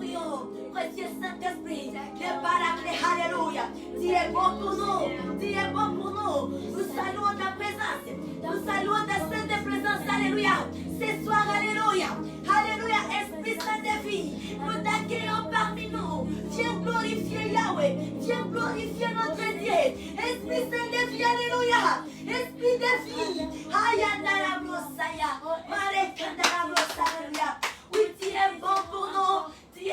prions. Précieux Saint-Esprit, le Paraclet, alléluia. Tu es bon pour nous, tu es bon pour nous. Nous saluons ta présence, nous saluons ta sainte présence, alléluia. Ce soir, alléluia, alléluia, Esprit Saint de vie, nous t'accueillons parmi nous. Viens glorifier Yahweh, viens glorifier notre Dieu. Esprit Saint de vie, alléluia. Esprit de vie, ayandara brosaya, marekandara brosaya, alléluia. Oui, tu es bon pour nous, tu es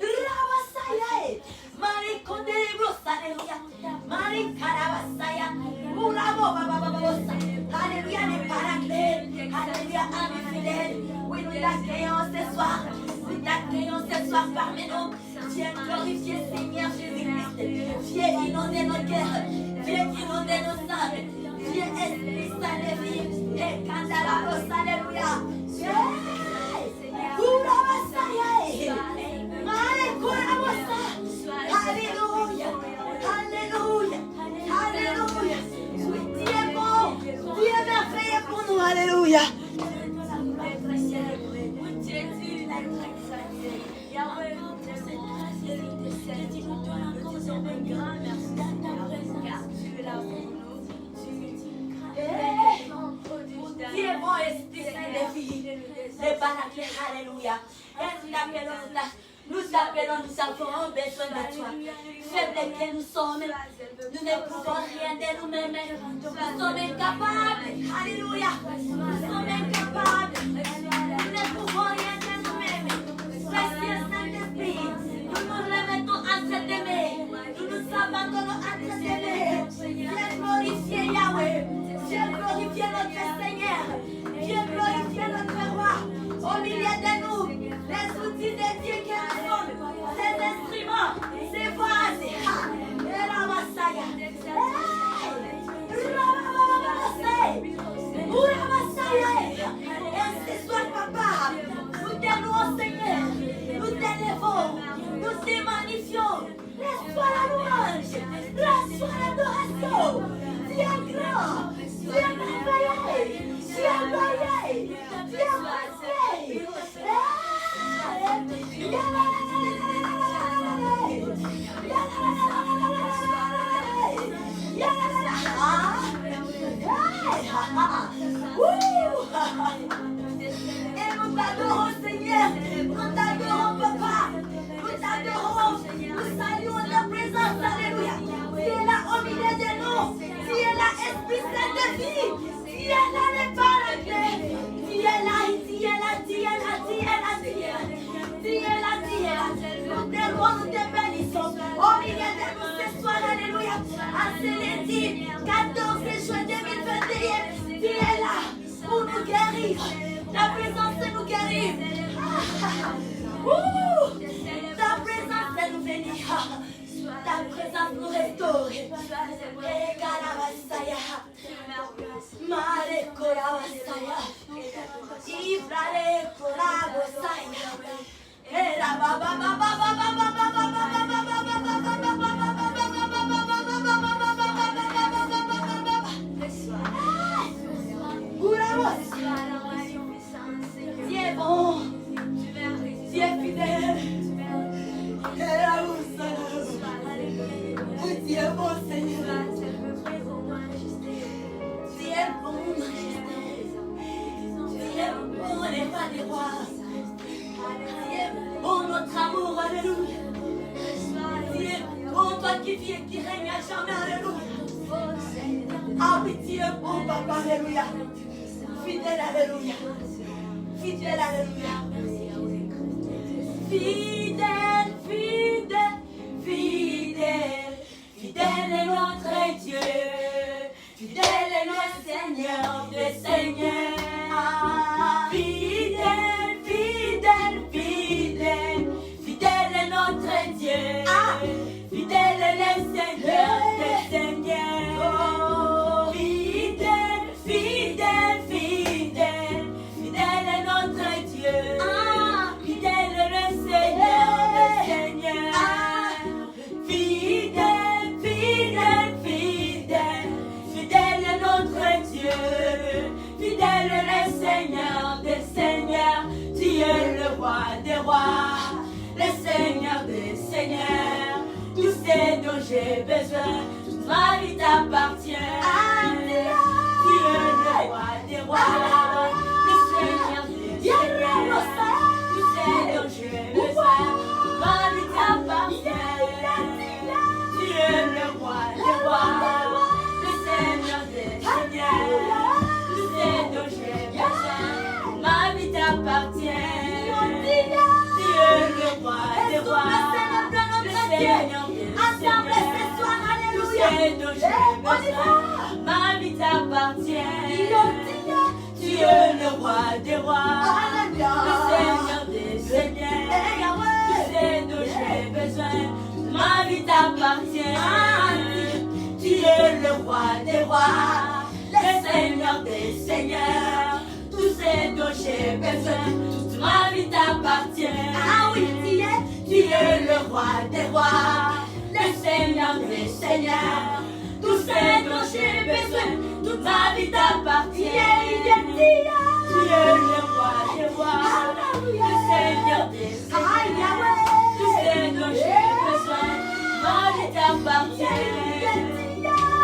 Rabasaya, Marikondere brosaya, alléluia. Marikarabasaya, Urabo babababosa, alléluia, les paraclés, alléluia, amis fidèles. Oui, nous t'accueillons ce soir, nous t'accueillons ce soir parmi nous. Viens glorifier Seigneur Jésus-Christ, viens inonder nos cœurs, viens inonder nos âmes, viens Esprit Saint de vie, et Kandarabos, alléluia. Urabasaya, Marikurabosa, alléluia, alléluia, alléluia. Oui, tu es bon, tu es merveilleux pour nous, alléluia. Tu es bon, Esprit Saint de vie, les Paraclés, alléluia. Et nous t'appelons, nous avons besoin de toi. Faibles que nous sommes, nous ne pouvons rien de nous-mêmes. Nous sommes incapables, alléluia. Nous sommes incapables, nous ne pouvons rien de nous-mêmes. Précieux Saint-Esprit, nous nous remettons entre tes mains, nous nous abandonnons entre tes mains. Viens glorifier Yahweh, viens glorifier notre Seigneur, viens glorifier notre roi au milieu de nous. Les outils de Dieu que nous sommes, ces instruments, ces voix, et la Masaya. Et ce soir, papa, nous t'aimons, Seigneur, nous t'élevons, nous te magnifions. Laisse-toi la louange, laisse-toi l'adoration. Tu es grand, tu es merveilleux, tu es merveilleux, tu es merveilleux. Et nous t'adorons, Seigneur, nous t'adorons, papa, nous t'adorons, nous saluons ta présence, alléluia. Tu es là au milieu de nous, tu es là, Esprit Saint de vie, tu es là, les Paraclés, tu es là, tu es là, tu es là, tu es là, tu es là. Tu es là, tu es là. Nous te louons, nous te bénissons. Au milieu de nous ce soir, alléluia. À ce lundi, 14 juin 2021, tu es là pour nous guérir. Ta présence nous guérit. Ta présence nous bénit. Ta présence nous restaure. Et Karabasaya. Mare Korabasaya. Ibrale Korabasaya. Tu es bon, tu es fidèle. Tu es bon, Seigneur. Tu es bon, tu es bon, les pas des rois. Oh, notre amour, alléluia. Tu es bon, toi qui vis et qui règne à jamais, alléluia. Ah oui, tu es bon, papa, alléluia. Fidèle, alléluia. Fidèle, alléluia. Fidèle, fidèle, fidèle. Fidèle est notre Dieu. Fidèle est notre Seigneur, le Seigneur. Fidèle, fidèle, fidèle. Fidèle est notre Dieu. Fidèle est le Seigneur, le Seigneur. Fidèle, fidèle, fidèle. Fidèle est notre Dieu. Fidèle est le Seigneur, le Seigneur. Fidèle, fidèle, fidèle. Fidèle est notre Dieu. Fidèle est le Seigneur des seigneurs. Tu es le roi des rois. ma vie t'appartient. Tu es le roi des rois, le Seigneur des seigneurs. Tu sais dont j'ai besoin, ma vie t'appartient. Tu es le roi des rois, le Seigneur des seigneurs. Tu sais dont j'ai besoin, ma vie t'appartient. Tu es le roi des rois, le Seigneur des seigneurs. Tu sais dont j'ai besoin, ma vie t'appartient. Tu es le roi des rois, le Seigneur des seigneurs. Tu sais dont j'ai besoin, ma vie t'appartient. Tu es le roi des rois, le Seigneur des seigneurs. Tout ce dont j'ai besoin, toute ma vie t'appartient. Tu es le roi des rois, le Seigneur des seigneurs. Tout ce dont j'ai besoin, toute ma vie t'appartient. Tu es le roi des rois, le Seigneur des seigneurs. Tout ce dont j'ai besoin, ma vie t'appartient.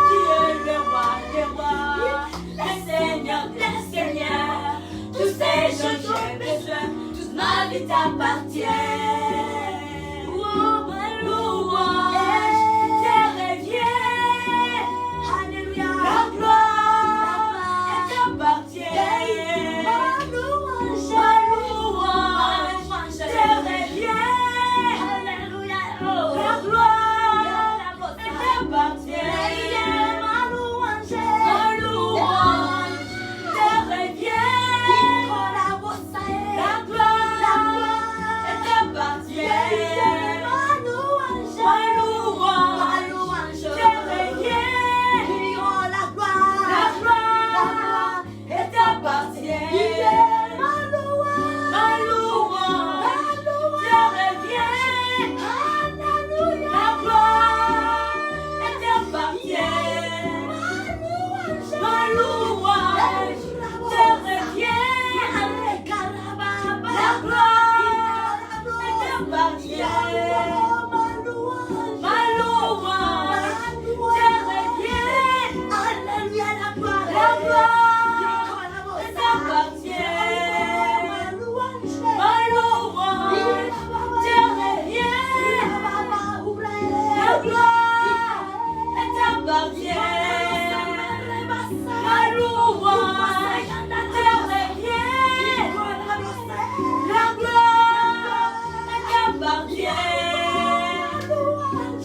Tu es le roi des rois, le Seigneur des seigneurs. Tout ce dont j'ai besoin, toute ma vie t'appartient. Oh, ma louange te revient. La gloire t'appartient. Ma louange te revient. La gloire t'appartient. Ma louange te revient. La gloire t'appartient. Ma louange te revient. La gloire t'appartient. Ma louange te revient. La gloire t'appartient. Ma louange te revient. La gloire t'appartient. Ma louange te revient. La gloire t'appartient. Ma louange te revient. La gloire t'appartient. Ma louange te revient. La gloire t'appartient.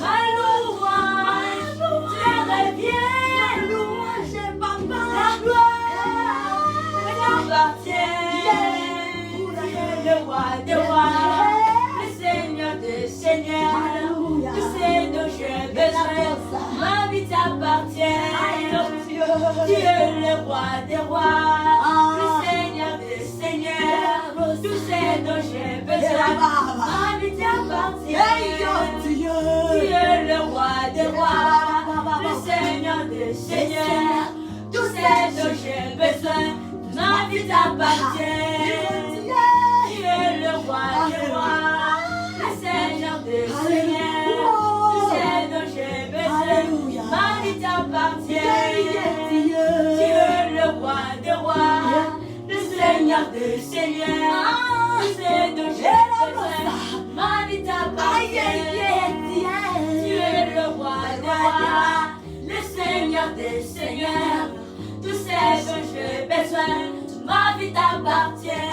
Ma louange te revient. La gloire t'appartient. Tu es le roi des rois, le Seigneur des seigneurs. Tu sais dont j'ai besoin, ma vie t'appartient. Tu es le roi des rois, le Seigneur des seigneurs. Tu sais dont j'ai besoin, ma vie t'appartient. Tu es le roi des rois, le Seigneur des seigneurs. Tu sais dont j'ai besoin, ma vie t'appartient. Tu es le roi des rois, le Seigneur des seigneurs. Tu sais dont j'ai besoin, ma vie t'appartient. Tu es le roi des rois, le Seigneur des seigneurs. Tu sais dont j'ai besoin, ma vie t'appartient. Tu es le roi des rois, le Seigneur des seigneurs. Tu sais dont j'ai besoin, ma vie t'appartient.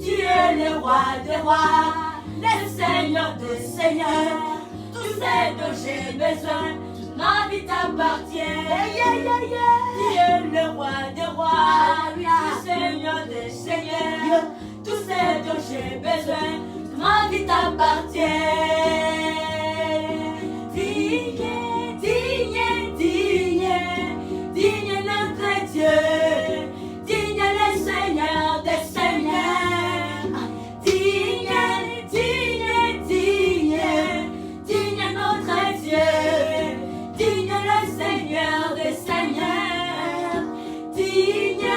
Tu es le roi des rois, le Seigneur des seigneurs. Tu sais dont j'ai besoin, ma vie t'appartient. Tu es le roi des rois, le Seigneur des seigneurs. Tu sais dont j'ai besoin, ma vie t'appartient. Digne, digne, digne, digne notre Dieu. Digne le Seigneur des seigneurs. Digne, digne, digne, digne notre Dieu. Digne le Seigneur des seigneurs. Digne,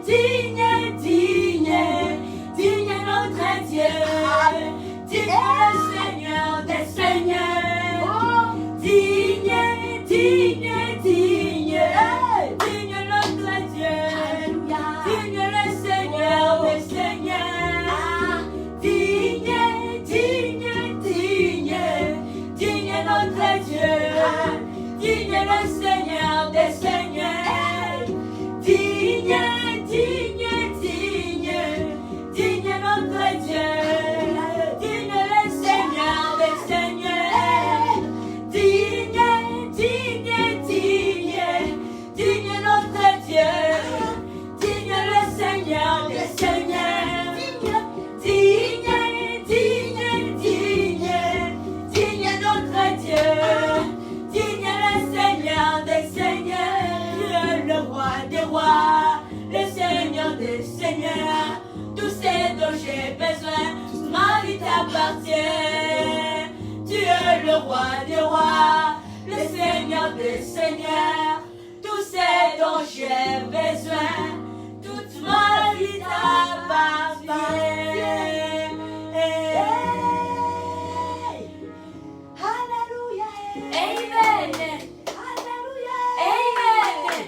digne, digne, digne notre Dieu. Digne m'accorder, Seigneur, tout ce dont j'ai besoin. Toute ma vie t'appartient. Alléluia. Amen. Alléluia. Amen.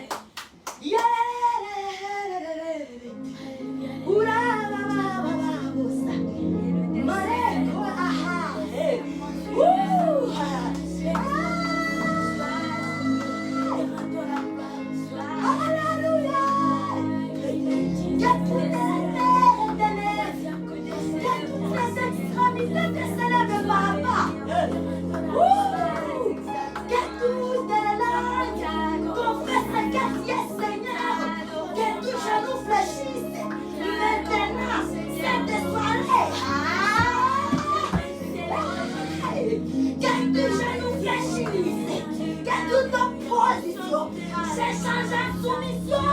J'ai changé en soumission.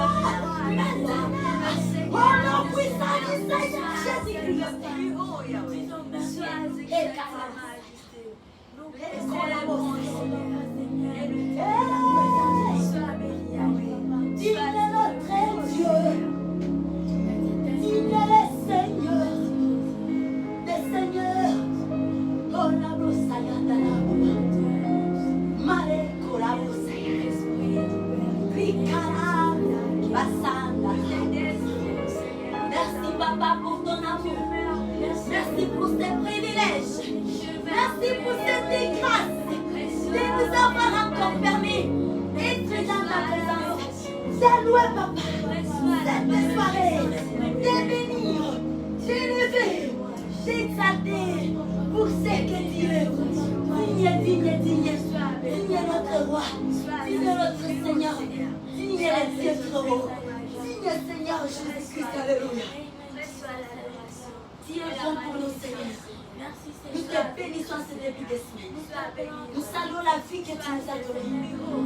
Maintenant, au nom puissant du Seigneur Jésus-Christ. Digne notre Dieu. Digne le Seigneur. Des seigneurs. Oh la brossaya de la baba. Mare kola brossaya. Rikara basanda. Merci papa pour ton amour. Merci pour ces privilèges. Merci pour cette grâce de nous avoir encore permis d'être dans ta présence. C'est loué papa. Cette soirée, de bénir, d'élever, d'exalter pour ce que tu es. Digne notre roi. Digne notre Seigneur. Digne le Dieu trop haut. Digne Seigneur Jésus-Christ. Alléluia. Tu es bon pour nous, Seigneur. Nous te bénissons ce début de semaine. Nous saluons la vie que tu nous as donnée.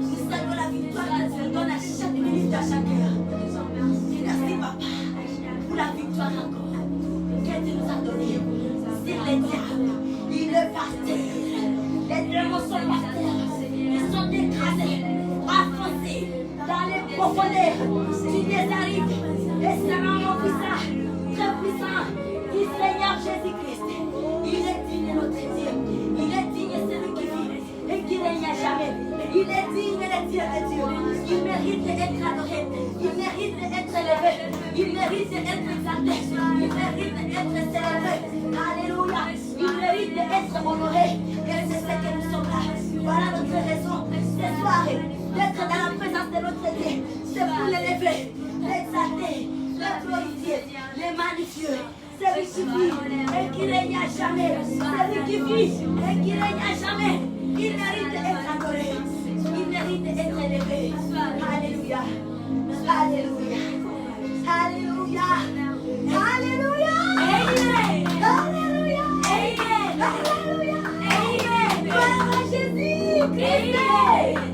Nous saluons la victoire que tu nous donnes à chaque minute, à chaque heure. Merci, papa, pour la victoire encore que tu nous as donnée. Sur les diables, il est par terre. Les démons sont par terre. Ils sont écrasés, enfoncés dans les profondeurs. Tu les arrives. Et c'est un homme puissant, très puissant, du Seigneur Jésus-Christ. Il est digne notre Dieu. Il est digne celui qui vit et qui règne à jamais. Il est digne le Dieu de Dieu. Il mérite d'être adoré. Il mérite d'être élevé. Il mérite d'être exalté. Il mérite d'être célébré. Alléluia. Il mérite d'être honoré. Et c'est ce que nous sommes là. Voilà notre raison ce soir d'être dans la présence de notre Dieu. C'est pour l'élever, l'exalter, le glorifier, le magnifier. Celui qui vit et qui règne à jamais. Celui qui vit et qui règne à jamais. Il mérite d'être adoré. Il mérite d'être élevé. Alléluia. Alléluia. Alléluia. Alléluia. Amen. Alléluia. Amen. Alléluia. Amen. Gloire à Jésus-Christ.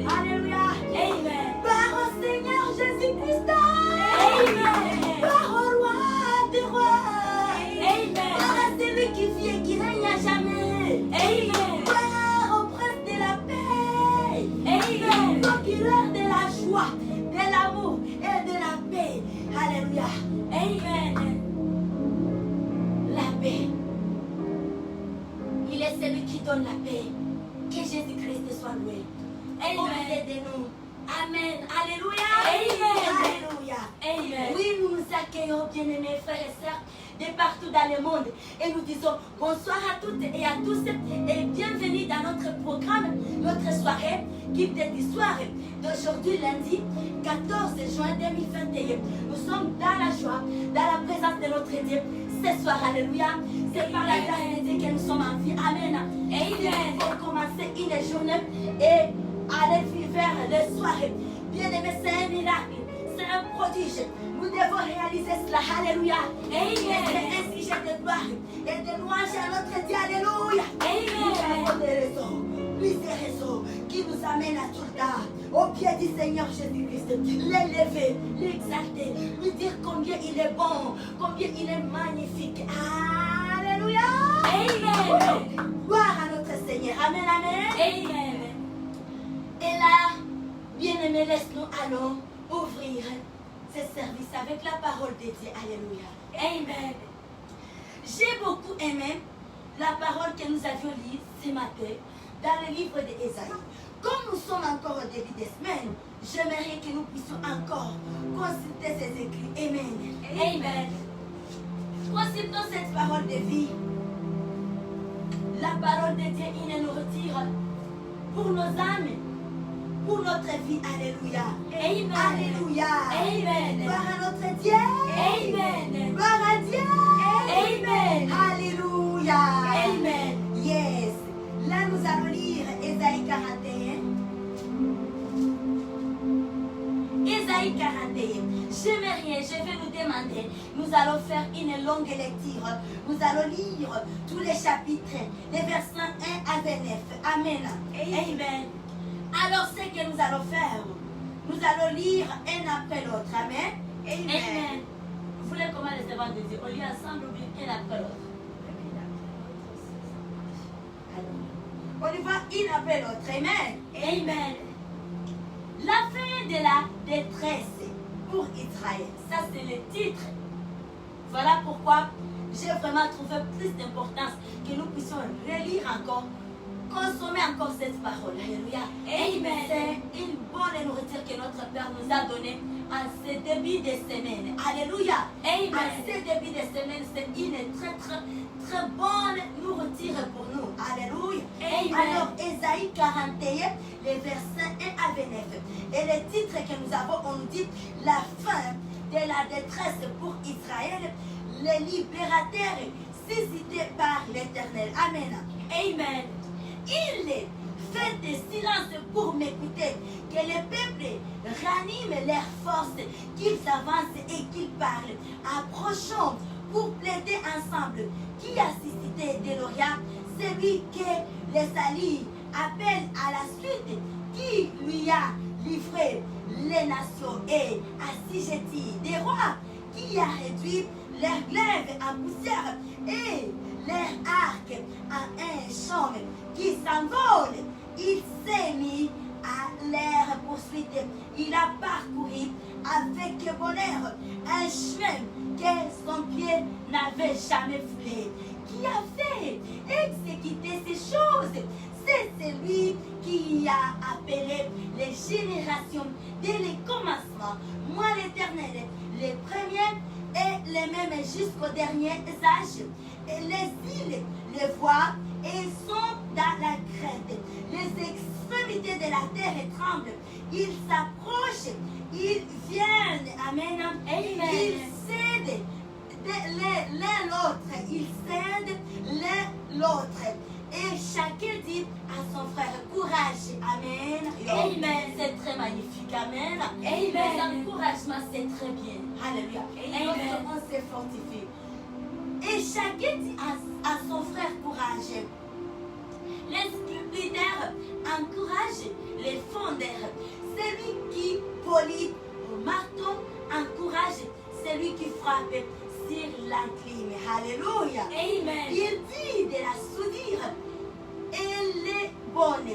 Alléluia. Amen. Gloire au Seigneur Jésus-Christ. Amen. Gloire au roi des rois. Amen. Gloire à celui qui vit et qui règne à jamais. Amen. Gloire au prince de la paix. Amen. Procureur de la joie, de l'amour et de la paix. Alléluia. Amen. La paix. Il est celui qui donne la paix. Que Jésus-Christ soit loué. Amen. De nous. Amen. Alléluia. Amen. Alléluia. Amen. Oui, nous nous accueillons, bien-aimés frères et sœurs, de partout dans le monde. Et nous disons bonsoir à toutes et à tous et bienvenue dans notre programme, notre soirée, Guide d'histoire d'aujourd'hui, lundi 14 juin 2021. Nous sommes dans la joie, dans la présence de notre Dieu. Ce soir, alléluia, c'est par la grâce de Dieu que nous sommes en vie. Amen. Amen. Pour commencer une journée et aller vers les soirées. Bien-aimés, c'est un miracle, c'est un prodige. Nous devons réaliser cela. Alléluia. Amen. C'est un sujet de gloire et de louange à notre Dieu. Alléluia. Amen. Nous avons des raisons, plusieurs raisons qui nous amènent à tout le temps au pied du Seigneur Jésus-Christ. L'élever, l'exalter, lui dire combien il est bon, combien il est magnifique. Alléluia. Amen. Gloire à notre Seigneur. Amen. Amen. Amen. Et là, Bien-aimés, laisse-nous allons ouvrir ce service avec la parole de Dieu. Alléluia. Amen. J'ai beaucoup aimé la parole que nous avions lue ce matin dans le livre d'Ésaïe. Comme nous sommes encore au début des semaines, j'aimerais que nous puissions encore consulter ces écrits. Amen. Amen. Consultons cette parole de vie. La parole de Dieu, il nous retire pour nos âmes, pour notre vie. Alléluia. Amen. Alléluia. Amen. Gloire à notre Dieu. Amen. Gloire à Dieu. Amen. Alléluia. Amen. Yes. Là, nous allons lire Ésaïe 41. Ésaïe 41. Je vais vous demander, nous allons faire une longue lecture. Nous allons lire tous les chapitres, les versets 1 à 29. Amen. Amen. Alors, ce que nous allons faire, nous allons lire un après l'autre. Amen. Amen. Amen. Vous voulez comment les évangélistes de Dieu? On lit ensemble ou bien un après l'autre? On y va une après l'autre. Amen. Amen. La fin de la détresse pour Israël. Ça, c'est le titre. Voilà pourquoi j'ai vraiment trouvé plus d'importance que nous puissions relire encore, consommer encore cette parole. Alléluia. Amen. C'est une bonne nourriture que notre Père nous a donnée en ce début de semaine. Alléluia. Amen. En ce début de semaine, c'est une très bonne nourriture pour nous. Alléluia. Amen. Alors, Ésaïe 41, les versets 1 à 29. Et le titre que nous avons, on nous dit la fin de la détresse pour Israël, le libérateur suscité par l'Éternel. Amen. Amen. Il fait des silences pour m'écouter, que le peuple ranime leurs forces, qu'ils avancent et qu'ils parlent. Approchons pour plaider ensemble. Qui a suscité de l'Orient? Celui que les salis appelle à la suite, qui lui a livré les nations et assujetti des rois, qui a réduit leurs glaives en poussière et leurs arcs en un chaume qui s'envole. Il s'est mis à leur poursuite. Il a parcouru avec bonheur un chemin que son pied n'avait jamais foulé. Qui a fait exécuter ces choses? C'est celui qui a appelé les générations dès le commencement. Moi, l'Éternel, les premiers et les mêmes jusqu'aux derniers âges. Et les îles les voient et sont dans la crainte. Les extrémités de la terre tremblent. Ils s'approchent. Ils viennent. Amen. Amen. Ils cèdent l'un l'autre. Ils cèdent l'un l'autre. Et chacun dit à son frère, courage. Amen. Amen. C'est très magnifique. Amen. Amen. Les encouragements, c'est très bien. Alléluia. Amen. On se fortifie. Et chacun dit à son frère, courage. Les sculpteurs encouragent les fondeurs. Celui qui polit au marteau encourage celui qui frappe sur l'enclume. Alléluia. Amen. Il dit de la soudure. Elle est bonne.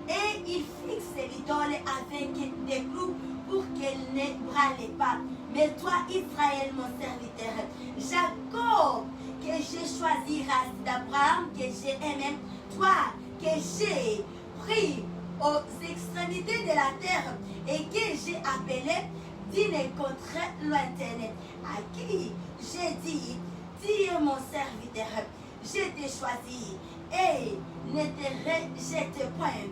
Et il fixe l'idole avec des clous pour qu'elle ne brûle pas. Mais toi, Israël, mon serviteur, Jacob, que j'ai choisi, race d'Abraham, que j'ai aimé, toi, que j'ai pris aux extrémités de la terre et que j'ai appelé d'une contrée lointaine, à qui j'ai dit, tu es mon serviteur, je t'ai choisi et ne te rejette point,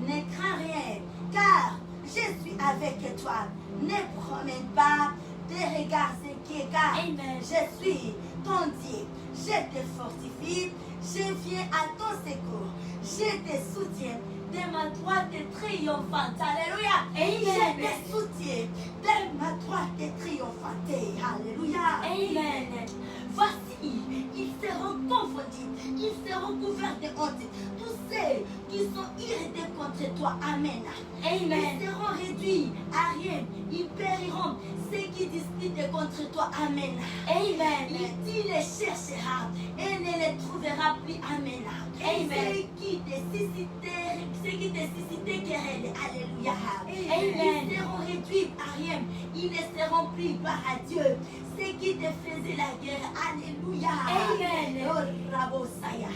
ne crains rien, car je suis avec toi. Ne promène pas des regards inquiets, car je suis ton Dieu. Je te fortifie, je viens à ton secours, je te soutiens de ma droite triomphante. Alléluia. Amen. Je te soutiens de ma droite triomphante. Alléluia. Amen. Voici, ils seront confondus, ils seront couverts de honte. Tous ceux qui sont irrités contre toi. Amen. Amen. Ils seront réduits à rien. Ils périront. Ceux qui disputent contre toi. Amen. Amen. Tu les chercheras et ne les trouveras plus. Amen. Amen. Ceux qui te suscitèrent ceux qui te suscitaient querelle. Alléluia. Amen. Ils seront réduits à rien. Ils ne seront plus, gloire à Dieu. Ceux qui te faisaient la guerre. Alléluia. Amen. Oh, Rabosaya.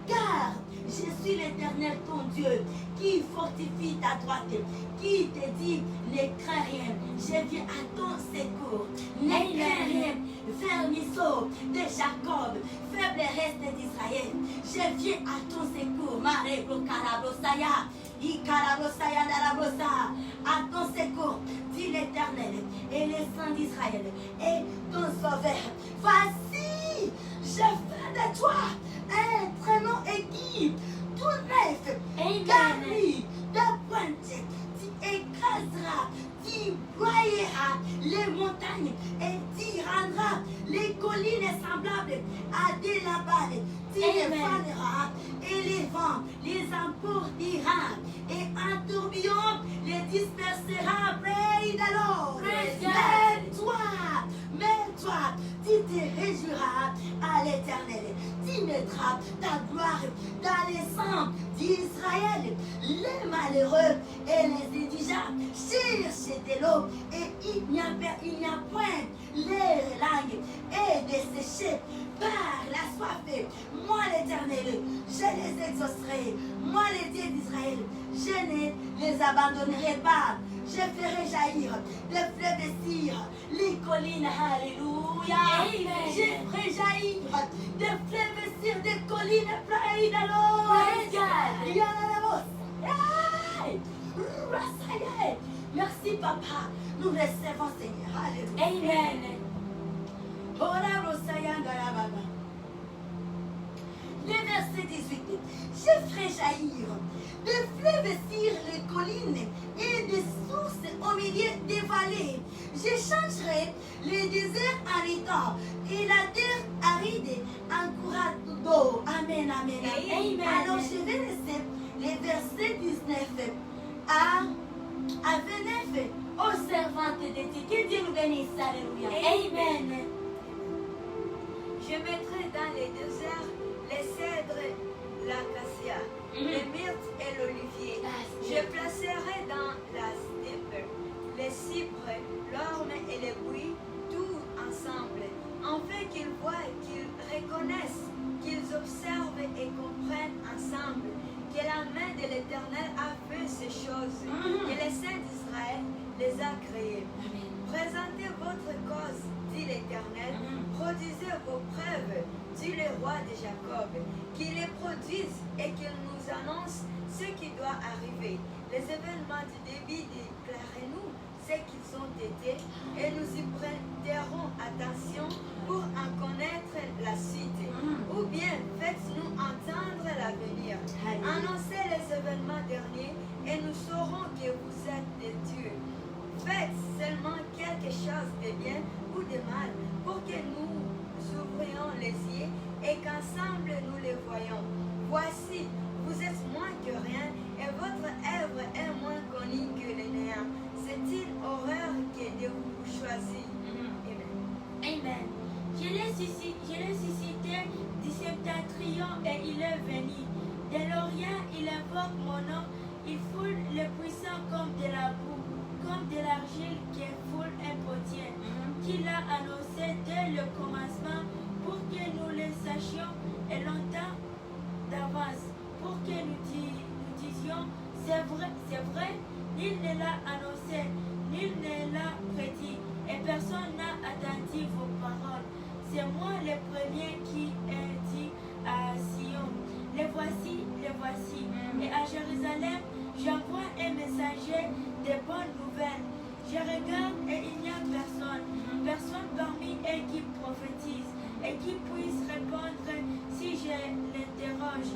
Car je suis l'Éternel ton Dieu qui fortifie ta droite, qui te dit ne crains rien, je viens à ton secours. Ne crains rien, vermisseau de Jacob, faible reste d'Israël, je viens à ton secours. Marebo Karabosaya, Ikarabosaya Darabosa, à ton secours, dit l'Éternel et les saints d'Israël et ton sauveur. Voici, je fais de toi un traîneau aigu, tout neuf, garni de pointe. Tu écraseras, tu broyeras les montagnes et tu rendras les collines semblables à des labades. Tu les vanneras et les vents les emportera et en tourbillon les dispersera près de l'eau. Mais toi, tu te réjouiras à l'Éternel. Tu mettras ta gloire dans les sangs d'Israël. Les malheureux et les indigents cherchent de l'eau et il n'y a point les langues et desséchées par la soif. Moi l'Éternel, je les exaucerai. Moi le Dieu d'Israël, je ne les abandonnerai pas. Je ferai jaillir des fleuves de cire, les collines, alléluia. Amen. Je ferai jaillir des fleuves de cire, des collines pleines de l'eau. Merci papa, nous recevons Seigneur, alléluia. Amen. Le verset 18. Je ferai jaillir des fleuves sur les collines et des sources au milieu des vallées. Je changerai les déserts en étangs et la terre aride en courant d'eau. Amen, amen, amen. Amen. Alors je vais laisser les versets 19 à 29 aux servantes de Dieu. Que Dieu nous bénisse. Alléluia. Amen. Je mettrai dans les déserts les cèdres, l'acacia, les myrtes et l'olivier. Je placerai dans la steppe les cypres, l'orme et les buis, tout ensemble, afin qu'ils voient, qu'ils reconnaissent, qu'ils observent et comprennent ensemble que la main de l'Éternel a fait ces choses, que les saints d'Israël les a créées. Présentez votre cause, dit l'Éternel, produisez vos preuves, dit le roi de Jacob, qu'il les produise et qu'il nous annonce ce qui doit arriver. Les événements du début, déclarez-nous ce qu'ils ont été et nous y prêterons attention pour en connaître la suite. Ou bien faites-nous entendre l'avenir. Annoncez les événements derniers et nous saurons que vous êtes des dieux. Faites seulement quelque chose de bien ou de mal pour que nous ouvrions les yeux et qu'ensemble nous les voyons. Voici, vous êtes moins que rien et votre œuvre est moins connue que le néant. C'est une horreur que de vous choisir. Amen. Amen. Je l'ai suscité du septentrion et il est venu. De l'Orient, il invoque mon nom. Il foule le puissant comme de la boue, comme de l'argile qui foule un potier, qu'il a annoncé dès le commencement pour que nous le sachions et longtemps d'avance, pour que nous disions c'est vrai, nul ne l'a annoncé, nul ne l'a prédit, et personne n'a attendu vos paroles. C'est moi le premier qui ai dit à Sion, les voici, et à Jérusalem, j'envoie un messager de bonnes nouvelles. Je regarde et il n'y a personne parmi eux qui prophétise et qui puisse répondre si je l'interroge.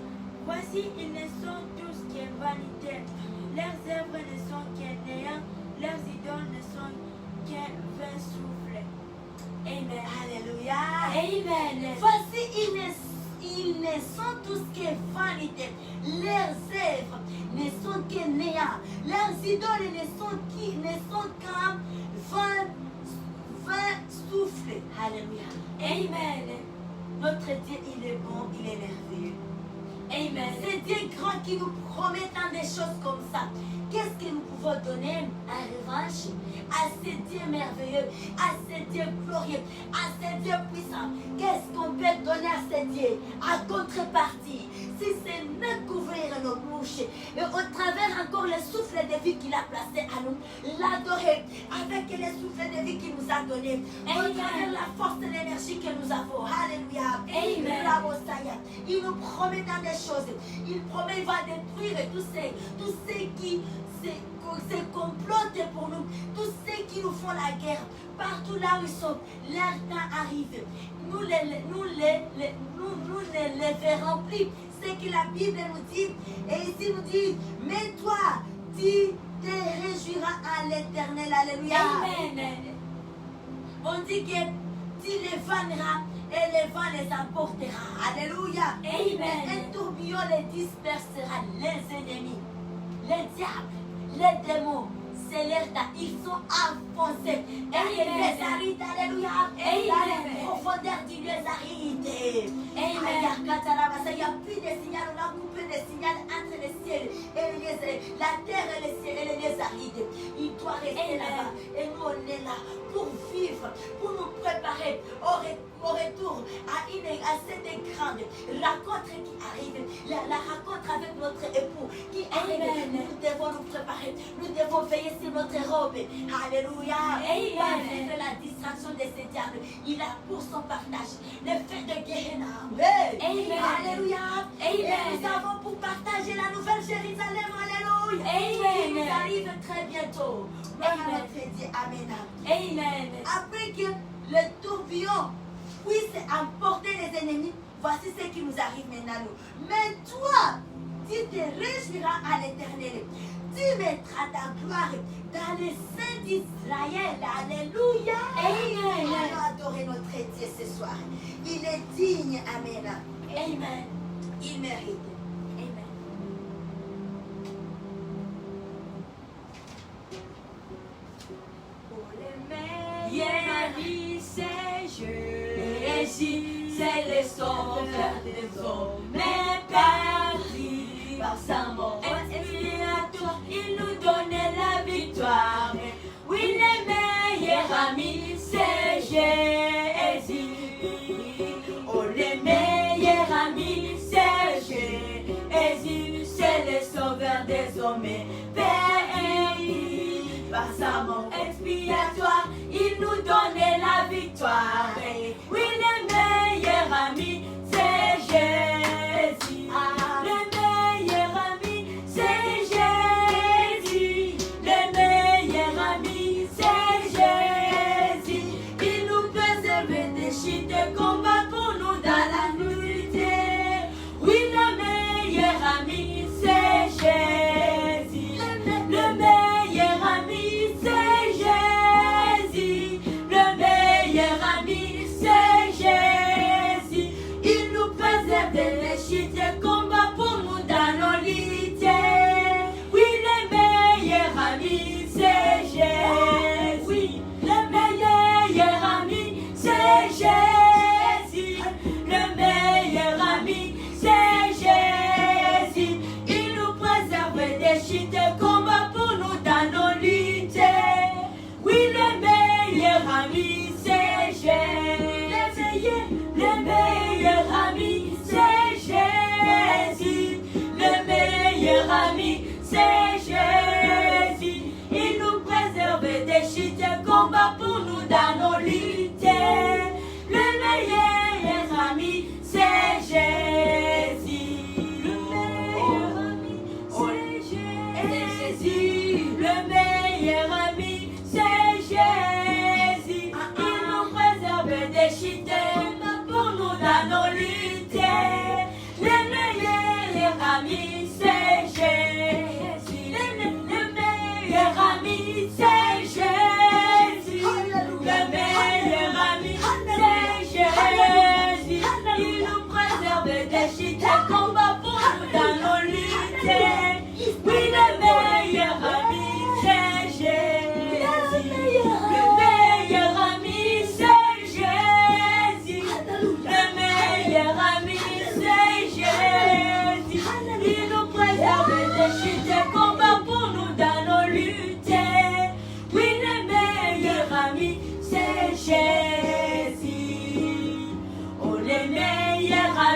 Voici, ils ne sont tous que vanité. Leurs œuvres ne sont qu'un néant, leurs idoles ne sont qu'un vain souffle. Amen. Alléluia. Amen. Voici, ils ne sont tous que vanité. Leurs œuvres ne sont que néant. Leurs idoles ne sont qu'un vain souffle. Alléluia. Amen. Notre Dieu, il est bon, il est merveilleux. Amen. C'est Dieu grand qui nous promet tant de choses comme ça. Qu'est-ce que nous pouvons donner en revanche à ce Dieu merveilleux, à ce Dieu glorieux, à ce Dieu puissant? Qu'est-ce qu'on peut donner à ce Dieu en contrepartie? Si c'est ne couvrir nos bouches et au travers encore le souffle de vie qu'il a placé à nous, l'adorer avec le souffle de vie qu'il nous a donné, au travers la force et l'énergie que nous avons. Alléluia. Amen. Il nous promet tant de choses. Il promet qu'il va détruire tous ceux qui se complotent pour nous, tous ceux qui nous font la guerre, partout là où ils sont. Leur temps arrive. Nous ne les verrons plus. C'est que la Bible nous dit, et ici nous dit, mais toi, tu te réjouiras à l'Éternel. Alléluia. Amen. On dit que tu les vanneras et le vent les emportera. Alléluia. Amen. Un tourbillon les dispersera, les ennemis, les diables, les démons. C'est leur temps. Ils sont enfoncés. Et les aride, alléluia. Et dans les profondeurs du lieu aride. Amen. Il n'y a plus de signal. On a coupé le signal entre le ciel et la terre et le ciel et les lieux arides. Il doit rester là-bas. Et nous, on est là pour vivre, pour nous préparer au retour à cette grande rencontre qui arrive. La rencontre avec notre époux qui arrive. Nous devons nous préparer. Nous devons veiller sur notre robe. Alléluia. Amen. La distraction de ce diable. Il a pour son partage le fait de Gehenna. Amen. Alléluia. Amen. Et nous avons pour partager la nouvelle Jérusalem. Alléluia. Amen. Qui nous arrive très bientôt. Amen. Amen. Amen. Après que le tourbillon puisse emporter les ennemis, voici ce qui nous arrive maintenant. Mais toi, tu te réjouiras à l'Éternel. Tu mettras ta gloire dans les saints d'Israël. Alléluia. Amen. Allons adorer notre Dieu ce soir. Il est digne. Amen. Amen. Il mérite. Amen. Pour les meilleurs amis, c'est Jésus, c'est le sauveur des hommes, mais parti par sa mort expiatoire, il nous donnait la victoire. Oui, les meilleurs amis, c'est Jésus. Oh, les meilleurs amis, c'est Jésus, c'est le sauveur des hommes, perdu par sa mort expiatoire, il nous donnait la victoire. Oui, le meilleur ami, c'est Jésus. Le meilleur ami, c'est Jésus. Le meilleur ami, c'est Jésus. Il nous préserve des chutes de combat pour nous dans la nudité. Oui, le meilleur ami, c'est Jésus. Le meilleur ami, c'est Jésus. Le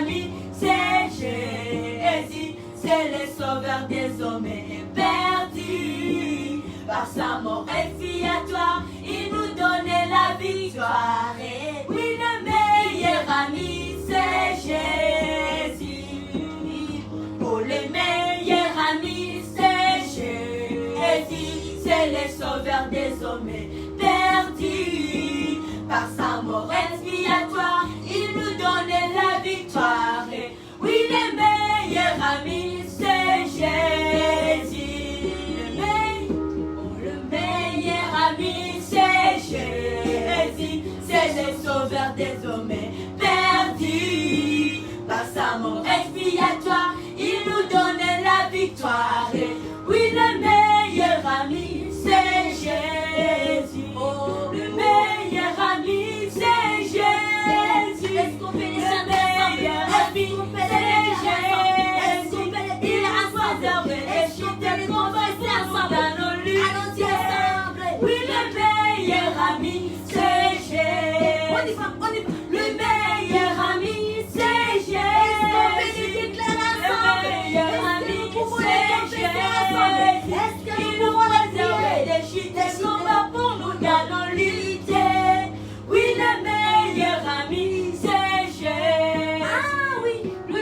ami, c'est Jésus. C'est le sauveur des hommes perdus. Par sa mort expiatoire, il nous donnait la victoire. Et oui, le meilleur ami, c'est Jésus. Pour les meilleurs amis, c'est Jésus. C'est le sauveur des hommes perdus. Par sa mort expiatoire, il nous donnait la victoire. Et oui, le meilleur ami, c'est Jésus. Le meilleur ami, c'est Jésus. C'est le sauveur des hommes perdus. Par sa mort expiatoire, il nous donnait la victoire. Et oui, le meilleur ami, c'est Jésus. Oh, le meilleur ami, c'est Jésus. Est-ce qu'on peut les Le chanter meilleur ami, c'est Jésus. Il a sauvé et chanté dans nos luttes. Oui, le meilleur ami, c'est Jésus. Le meilleur ami, c'est Jésus. Le meilleur ami, c'est Jésus. Il nous réserve des chutes et combats pour nous dans nos luttes. Oui, le meilleur ami, c'est Jésus. Ah oui, Oui,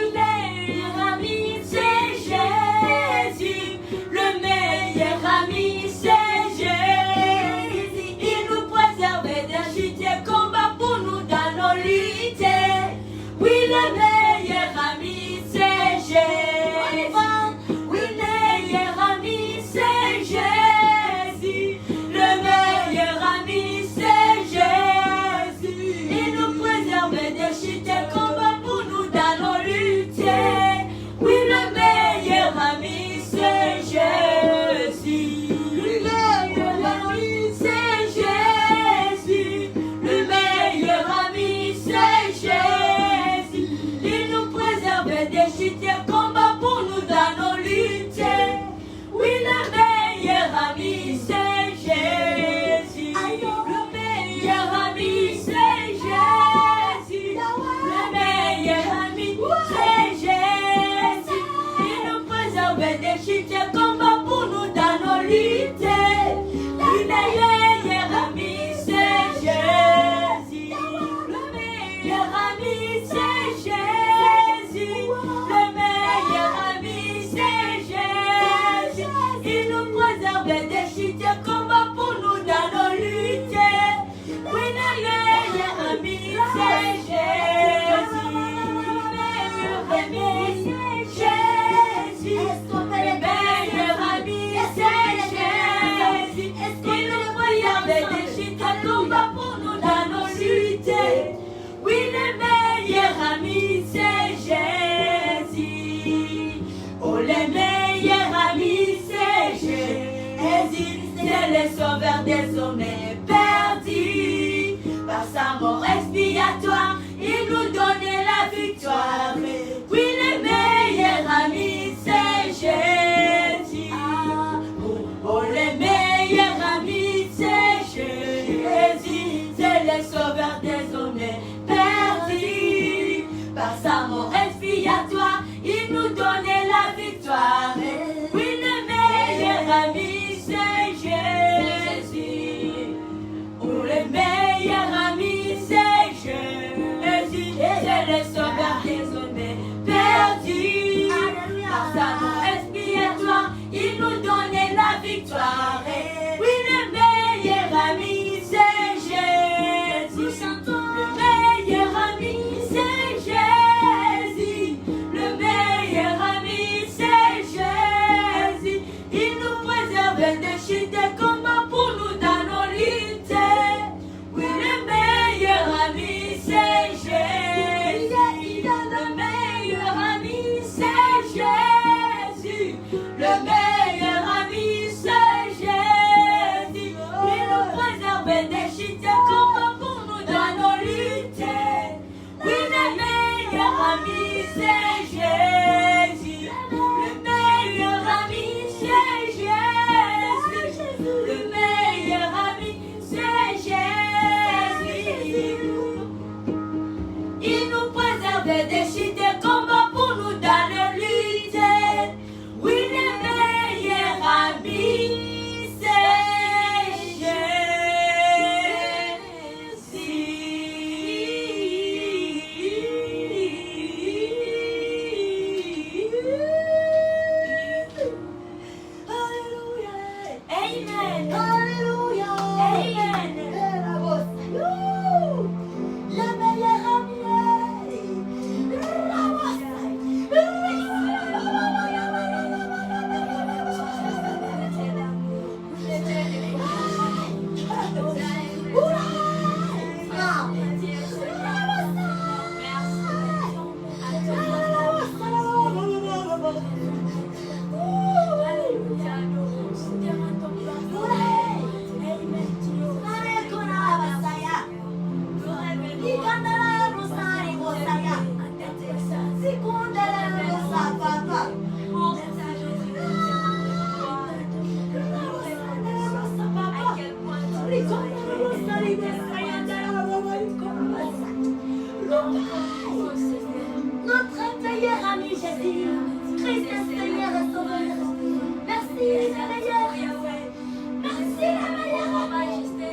meilleur ami Jésus. Christ est Seigneur et Sauveur. Merci le meilleur. Merci le meilleur majesté.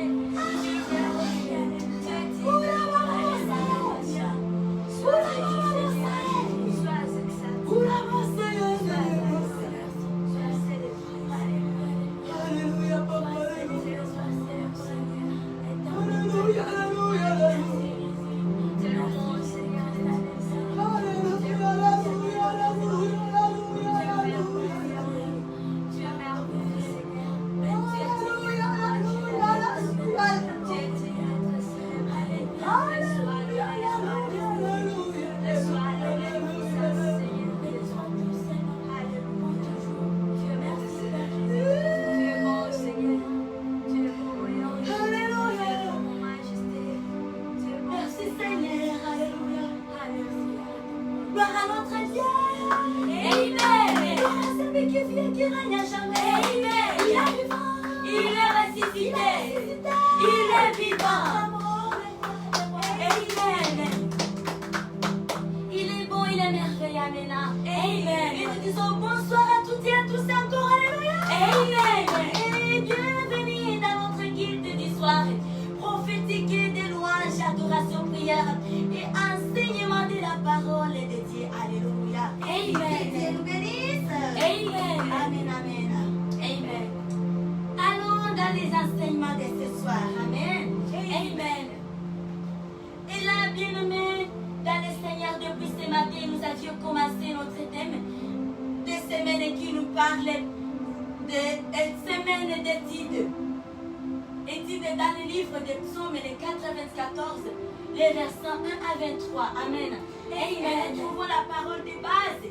Les versets 1 à 23. Amen. Amen. Nous trouvons la parole de base de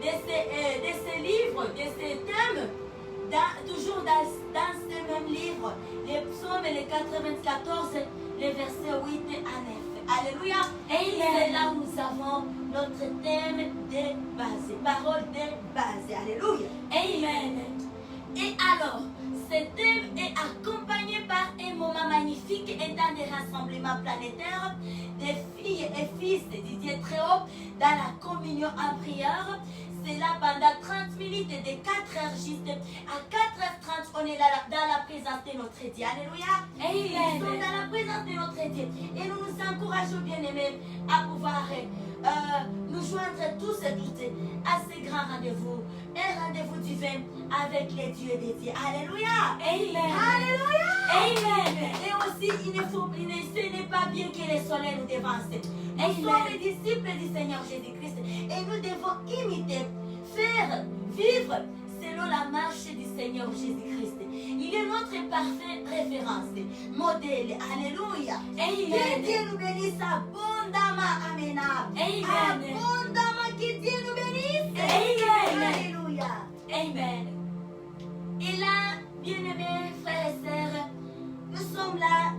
ces livres, de ces thèmes, toujours dans ce même livre, les psaumes et les 94, les versets 8 à 9. Alléluia. Amen. C'est là où nous avons notre thème de base, parole de base. Alléluia. Amen. Et alors, ce thème est accompagné par un moment magnifique étant des rassemblements planétaires des filles et fils de Dieu très haut dans la communion en prière. C'est là pendant 30 minutes de 4 heures juste. À 4h30, on est là dans la présence de notre Dieu. Alléluia. Amen. Nous sommes dans la présence de notre Dieu. Et nous nous encourageons, bien-aimés, à pouvoir nous joindre tous et toutes à ce grand rendez-vous. Un rendez-vous divin avec les dieux des dieux. Alléluia. Amen. Alléluia. Amen. Et aussi, ce n'est pas bien que le soleil nous dévance. Nous sommes les disciples du Seigneur Jésus-Christ. Et nous devons imiter, faire, vivre selon la marche du Seigneur Jésus-Christ. Il est notre parfaite référence, modèle. Alléluia. Amen. Que Dieu nous bénisse abondamment. Amen. Amen. Abondamment, que Dieu nous bénisse. Amen. Alléluia. Amen. Et là, bien-aimés frères et sœurs, nous sommes là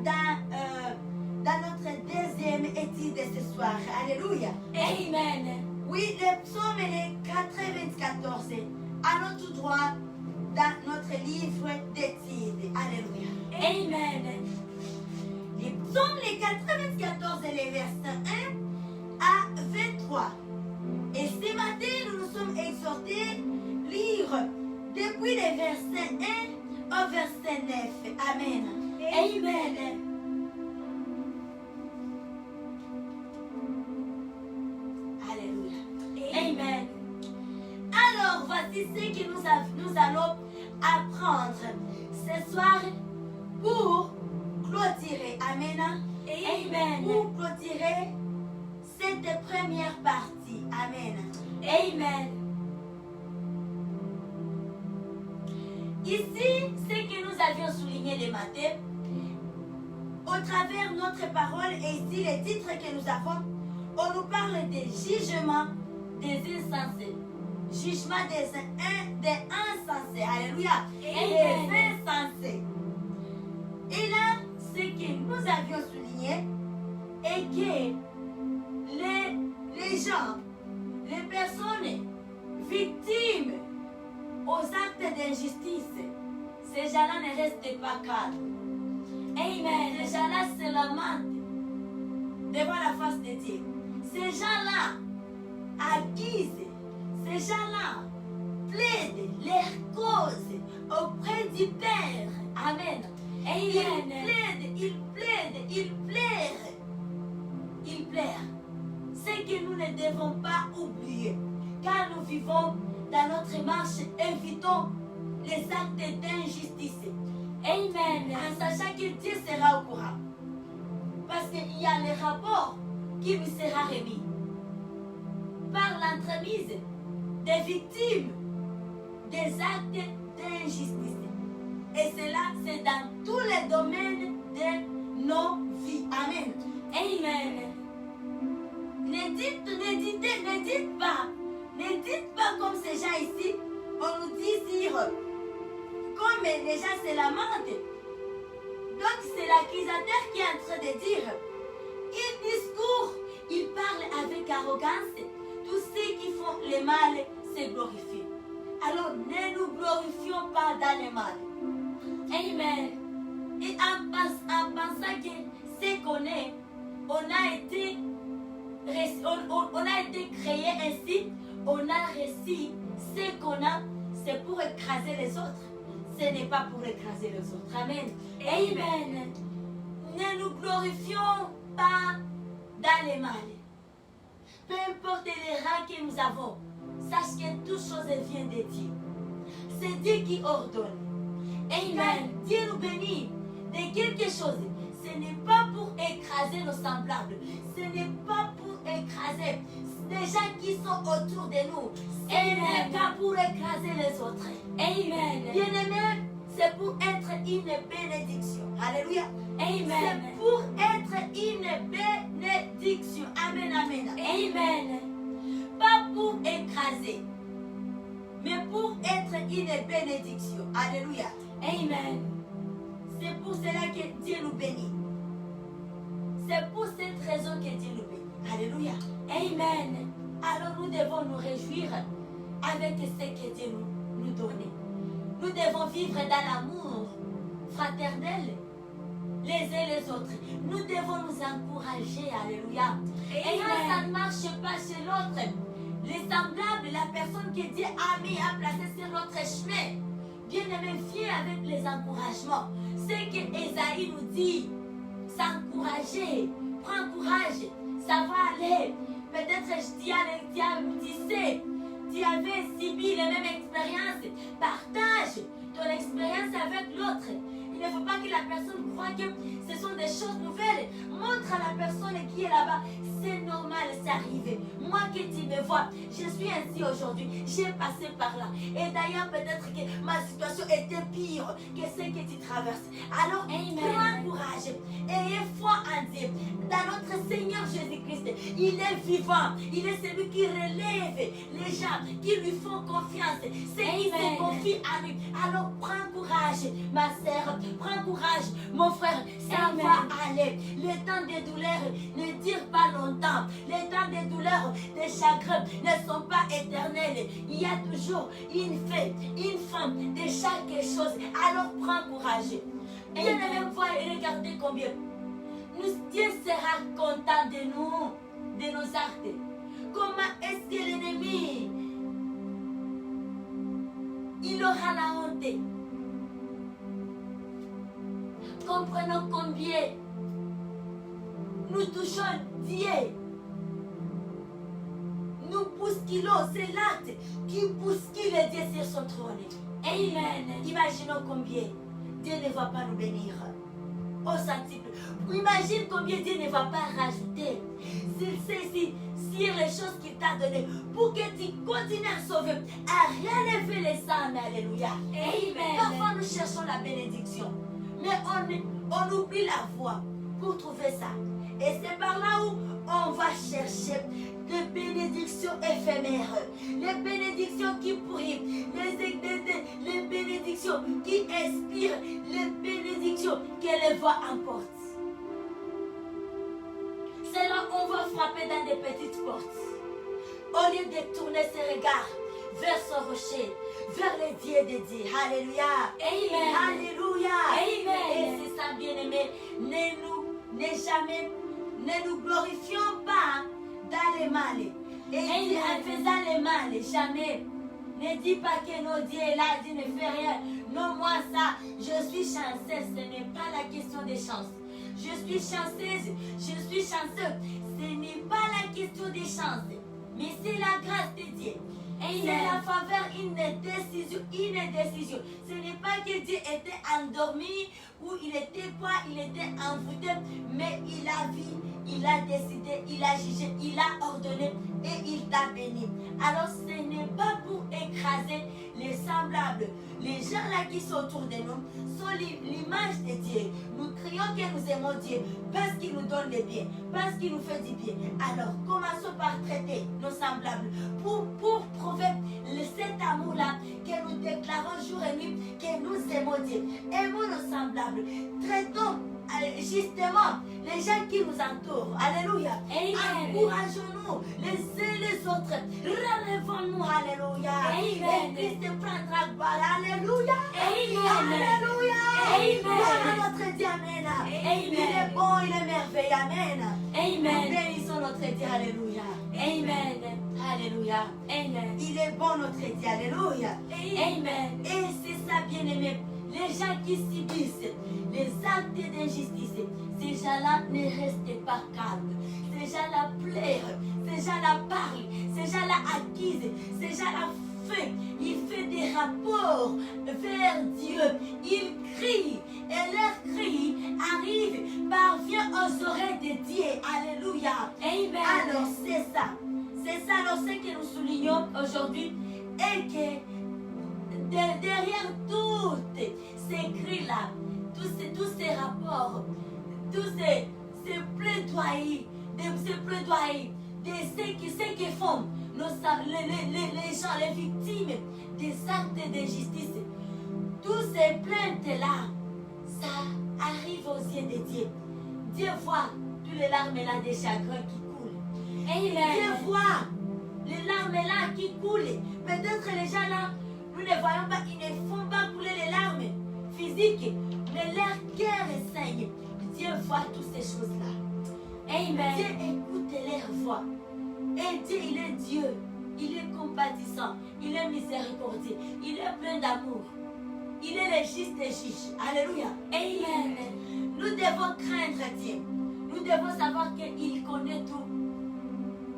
dans notre deuxième étude de ce soir. Alléluia. Amen. Oui, les psaumes et les 94 à notre droit dans notre livre d'études. Alléluia. Amen. Les psaumes, les 94 et les versets 1 à 23. Et ce matin, nous nous sommes exhortés à lire depuis les versets 1 au verset 9. Amen. Amen. Alléluia. Amen. Alors, voici ce que nous allons apprendre ce soir pour clôturer. Amen. Amen. Pour clôturer cette première partie. Amen. Amen. Ici, ce que nous avions souligné le matin, au travers de notre parole, et ici les titres que nous avons, on nous parle des jugements des insensés. Jugement des insensés. Alléluia. Et des insensés. Et là, ce que nous avions souligné est que les gens, les personnes victimes aux actes d'injustice, ces gens-là ne restent pas calmes. Amen. Ces gens-là se lamentent devant la face de Dieu. ces gens-là accusent, ces gens-là plaident leur cause auprès du Père. Amen. Ils plaident. C'est que nous ne devons pas oublier. Car nous vivons dans notre marche, évitons les actes d'injustice. Amen. En sachant que Dieu sera au courant. Parce qu'il y a le rapport qui lui sera remis par l'entremise des victimes des actes d'injustice. Et cela, c'est dans tous les domaines de nos vies. Amen. Amen. Ne dites pas comme ces gens ici, on nous dit dire, comme les gens se lamentent. Donc c'est l'accusateur qui est en train de dire, il parle avec arrogance, tous ceux qui font le mal se glorifient. Alors ne nous glorifions pas dans le mal. Amen. Et en pensant que ce qu'on est, on a été créé ainsi, on a reçu ce qu'on a, c'est pour écraser les autres. Ce n'est pas pour écraser les autres. Amen. Amen. Ne nous glorifions pas dans le mal. Peu importe les rangs que nous avons, sache que toute chose vient de Dieu. C'est Dieu qui ordonne. Amen. Dieu nous bénit de quelque chose. Ce n'est pas pour écraser nos semblables. Ce n'est pas pour écraser les gens qui sont autour de nous. Ce n'est pas pour écraser les autres. Amen. Bien-aimé, c'est pour être une bénédiction. Alléluia. Amen. C'est pour être une bénédiction. Amen, amen. Amen. Pas pour écraser, mais pour être une bénédiction. Alléluia. Amen. C'est pour cela que Dieu nous bénit. C'est pour cette raison que Dieu nous bénit. Alléluia. Amen. Alors nous devons nous réjouir avec ce que Dieu nous donne. Nous devons vivre dans l'amour fraternel les uns les autres. Nous devons nous encourager. Alléluia. Et quand ça ne marche pas chez l'autre, les semblables, la personne que Dieu a mis à placer sur notre chemin, bien-aimé, viens avec les encouragements. C'est que Ésaïe nous dit, s'encourager, prends courage, ça va aller. Peut-être tu avais subi les mêmes expériences. Partage ton expérience avec l'autre. Il ne faut pas que la personne croie que ce sont des choses nouvelles. Montre à la personne qui est là-bas, c'est normal, c'est arrivé. Moi que tu me vois, je suis ainsi aujourd'hui. J'ai passé par là. Et d'ailleurs, peut-être que ma situation était pire que ce que tu traverses. Alors, prends courage. Ayez foi en Dieu. Dans notre Seigneur Jésus-Christ, il est vivant. Il est celui qui relève les gens, qui lui font confiance. C'est qui se confie à lui. Alors, prends courage, ma sœur. Prends courage, mon frère. Ça va aller. Les temps de douleur ne durent pas longtemps. Les temps de douleur, de chagrin ne sont pas éternels. Il y a toujours une fin de chaque chose. Alors prends courage. Bien aimé, voyez, regardez combien. Dieu sera content de nous, de nos actes. Comment est-ce que l'ennemi, il aura la honte? Comprenons combien nous touchons Dieu. Nous bousculons, c'est l'acte qui bouscule Dieu sur son trône. Amen. Imaginons combien Dieu ne va pas nous bénir. Au centuple. Imagine combien Dieu ne va pas rajouter sur les choses qu'il t'a données pour que tu continues à sauver, à relever les âmes. Alléluia. Amen. Parfois nous cherchons la bénédiction, mais on oublie la voie pour trouver ça. Et c'est par là où on va chercher des bénédictions éphémères, les bénédictions qui pourrissent, les bénédictions qui inspirent, les bénédictions que les voix emportent. C'est là qu'on va frapper dans des petites portes. Au lieu de tourner ses regards vers son rocher, vers les dieux de Dieu. Alléluia. Amen. Alléluia. Amen. Et c'est ça, bien-aimé. Ne nous glorifions pas dans le mal. Et dit en faisant le mal, jamais. Ne dis pas que nos dieux est là, Dieu ne fait rien. Non, moi ça, je suis chanceuse. Ce n'est pas la question de chance. Je suis chanceuse, je suis chanceux. Ce n'est pas la question de chance. Mais c'est la grâce de Dieu. C'est la faveur, une décision, une décision. Ce n'est pas que Dieu était endormi ou il était quoi, il était envoûté, mais il a vu, il a décidé, il a jugé, il a ordonné et il t'a béni. Alors ce n'est pas pour écraser les semblables. Les gens là qui sont autour de nous sont l'image de Dieu. Nous crions que nous aimons Dieu parce qu'il nous donne le bien, parce qu'il nous fait du bien. Alors commençons par traiter nos semblables pour prouver cet amour-là que nous déclarons jour et nuit, que nous aimons Dieu. Aimons nos semblables. Traitons justement les gens qui nous entourent. Alléluia. Encourageons-nous les uns les autres. Relevons-nous. Alléluia. Et Christ prendra gloire. Alléluia. Alléluia. Gloire à notre Dieu. Amen. Il est bon, il est merveilleux. Amen. Bénissons notre Dieu. Alléluia. Amen. Alléluia. Amen. Il est bon notre Dieu. Alléluia. Amen. Et c'est ça, bien-aimé. Les gens qui subissent les actes d'injustice, ces gens-là ne restent pas calmes. Ces gens-là pleurent, ces gens-là parlent, ces gens-là accusent, ces gens-là il fait des rapports vers Dieu. Il crie et leur cri arrive, parvient aux oreilles de Dieu. Alléluia. Amen. Alors c'est ça. C'est ça alors ce que nous soulignons aujourd'hui et que derrière tous ces cris-là, tous ces rapports, tous ces plaidoyers, de ceux qui font les gens, les victimes des actes d'injustice, tous ces plaintes-là, ça arrive aux yeux de Dieu. Dieu voit tous les larmes là des chagrins qui coulent. Amen. Dieu voit les larmes là qui coulent. Peut-être les gens là, nous ne voyons pas, ils ne font pas couler les larmes physiques, mais leur cœur saigne. Dieu voit toutes ces choses-là. Amen. Dieu écoute leur voix. Et Dieu, il est Dieu. Il est compatissant. Il est miséricordieux. Il est plein d'amour. Il est le juste juge. Alléluia. Amen. Nous devons craindre Dieu. Nous devons savoir qu'il connaît tout.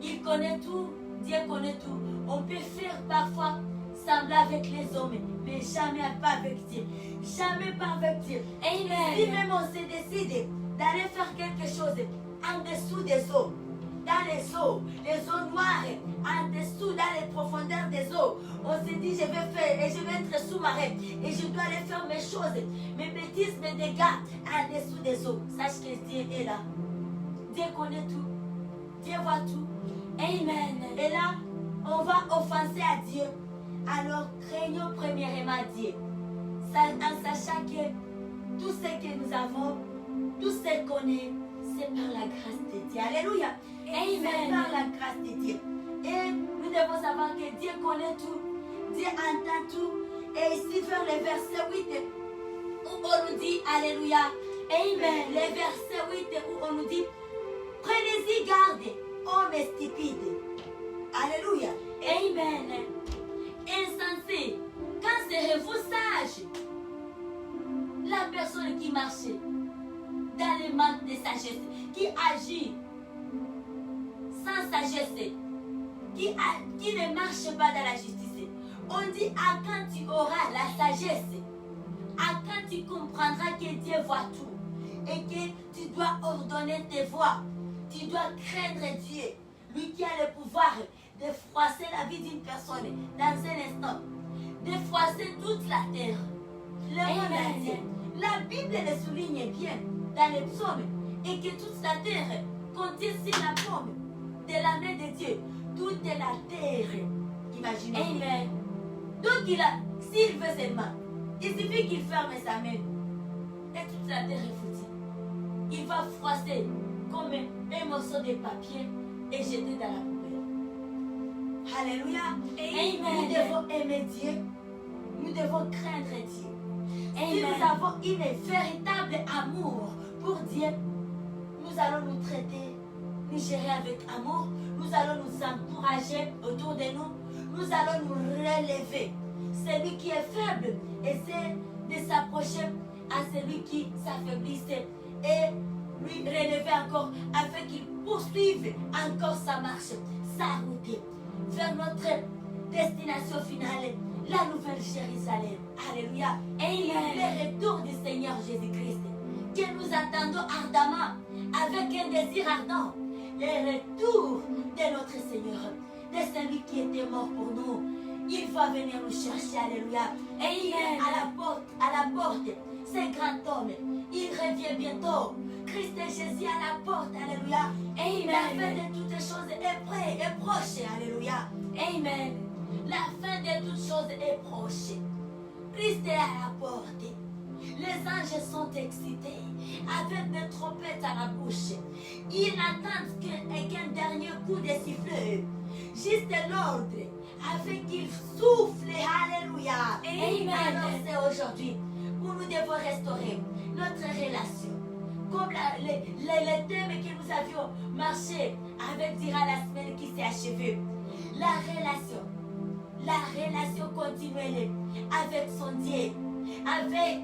Il connaît tout. Dieu connaît tout. On peut faire parfois sembler avec les hommes, mais jamais pas avec Dieu. Jamais pas avec Dieu. Amen. Si même on se décide d'aller faire quelque chose en dessous des eaux, dans les eaux noires, en dessous, dans les profondeurs des eaux, on se dit je vais faire et je vais être sous-marin et je dois aller faire mes choses, mes bêtises, mes dégâts en dessous des eaux. Sache que Dieu est là. Dieu connaît tout. Dieu voit tout. Amen. Et là, on va offenser à Dieu. Alors, craignons premièrement Dieu. En sachant que tout ce que nous avons, tout ce qu'on est, c'est par la grâce de Dieu. Alléluia. Amen. C'est par la grâce de Dieu. Et nous devons savoir que Dieu connaît tout. Dieu entend tout. Et ici, vers le verset 8, où on nous dit, Alléluia. Amen. Le verset 8, où on nous dit, prenez-y garde, hommes stupides. Alléluia. Amen. Insensé. Quand serez-vous sage? La personne qui marche dans le manque de sagesse, qui agit sans sagesse, qui ne marche pas dans la justice. On dit à quand tu auras la sagesse, à quand tu comprendras que Dieu voit tout et que tu dois ordonner tes voies, tu dois craindre Dieu, lui qui a le pouvoir de froisser la vie d'une personne dans un instant, de froisser toute la terre. Le monde entier. La Bible le souligne bien dans les psaumes et que toute la terre contient sur la paume de la main de Dieu. Toute la terre. Imaginez. Amen. Donc s'il veut seulement, il suffit qu'il ferme sa main et toute la terre est foutue. Il va froisser comme un morceau de papier et jeter dans la poubelle. Alléluia. Amen. Nous devons aimer Dieu. Nous devons craindre Dieu. Amen. Si nous avons un véritable amour pour Dieu, nous allons nous traiter nous gérer avec amour, nous allons nous encourager autour de nous, nous allons nous relever. Celui qui est faible essaie de s'approcher à celui qui s'affaiblissait et lui relever encore afin qu'il poursuive encore sa marche, sa route vers notre destination finale, la nouvelle Jérusalem. Alléluia. Amen. Le retour du Seigneur Jésus-Christ que nous attendons ardemment avec un désir ardent. Le retour de notre Seigneur, de celui qui était mort pour nous. Il va venir nous chercher. Alléluia. Et il est à la porte. Ce grand homme, il revient bientôt. Christ Jésus à la porte. Alléluia. Amen. La fin de toutes choses est près, est proche. Alléluia. Amen. La fin de toutes choses est proche. Christ est à la porte. Les anges sont excités avec des trompettes à la bouche. Ils n'attendent qu'un dernier coup de sifflet. Juste l'ordre afin qu'il souffle. Alléluia. Amen. Alors c'est aujourd'hui où nous devons restaurer notre relation. Comme les thèmes que nous avions marché avec Dira la semaine qui s'est achevée. La relation continuelle avec son Dieu, avec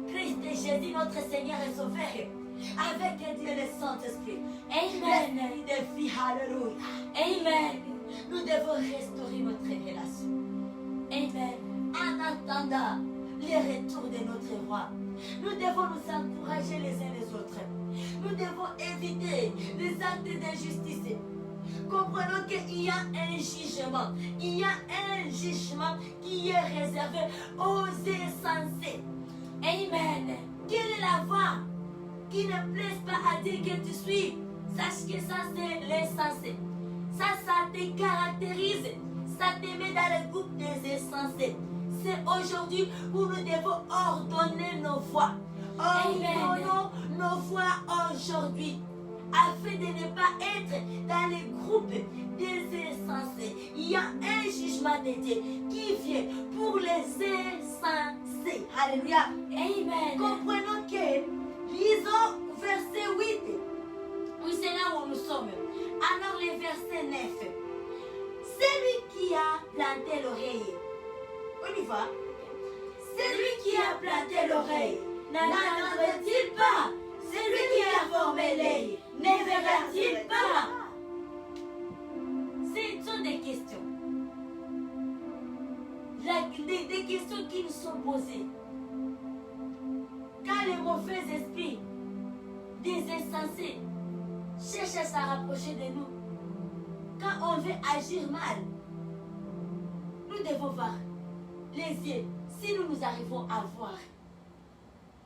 Christ Jésus, notre Seigneur et Sauveur, avec Dieu le Saint-Esprit. Amen. L'esprit de vie, alléluia. Amen. Nous devons restaurer notre relation. Amen. En attendant le retour de notre roi, nous devons nous encourager les uns les autres. Nous devons éviter les actes d'injustice. Comprenons qu'il y a un jugement. Il y a un jugement qui est réservé aux insensés. Amen. Quelle est la voie qui ne plaise pas à Dieu que tu suis? Sache que ça c'est l'insensé. Ça te caractérise. Ça te met dans le groupe des insensés. C'est aujourd'hui où nous devons ordonner nos voies. Ordonnons nos voies aujourd'hui, afin de ne pas être dans les groupes des insensés. Il y a un jugement de Dieu qui vient pour les insensés. Alléluia. Amen. Comprenons que, lisons verset 8. Oui, c'est là où nous sommes. Alors le verset 9. Celui qui a planté l'oreille. On y va. Celui qui a planté l'oreille n'entendra-t-il pas? Celui qui a formé l'œil ne verra-t-il pas? Ce sont des questions. Des questions qui nous sont posées. Quand les mauvais esprits, des insensés, cherchent à se rapprocher de nous, quand on veut agir mal, nous devons voir les yeux, si nous nous arrivons à voir.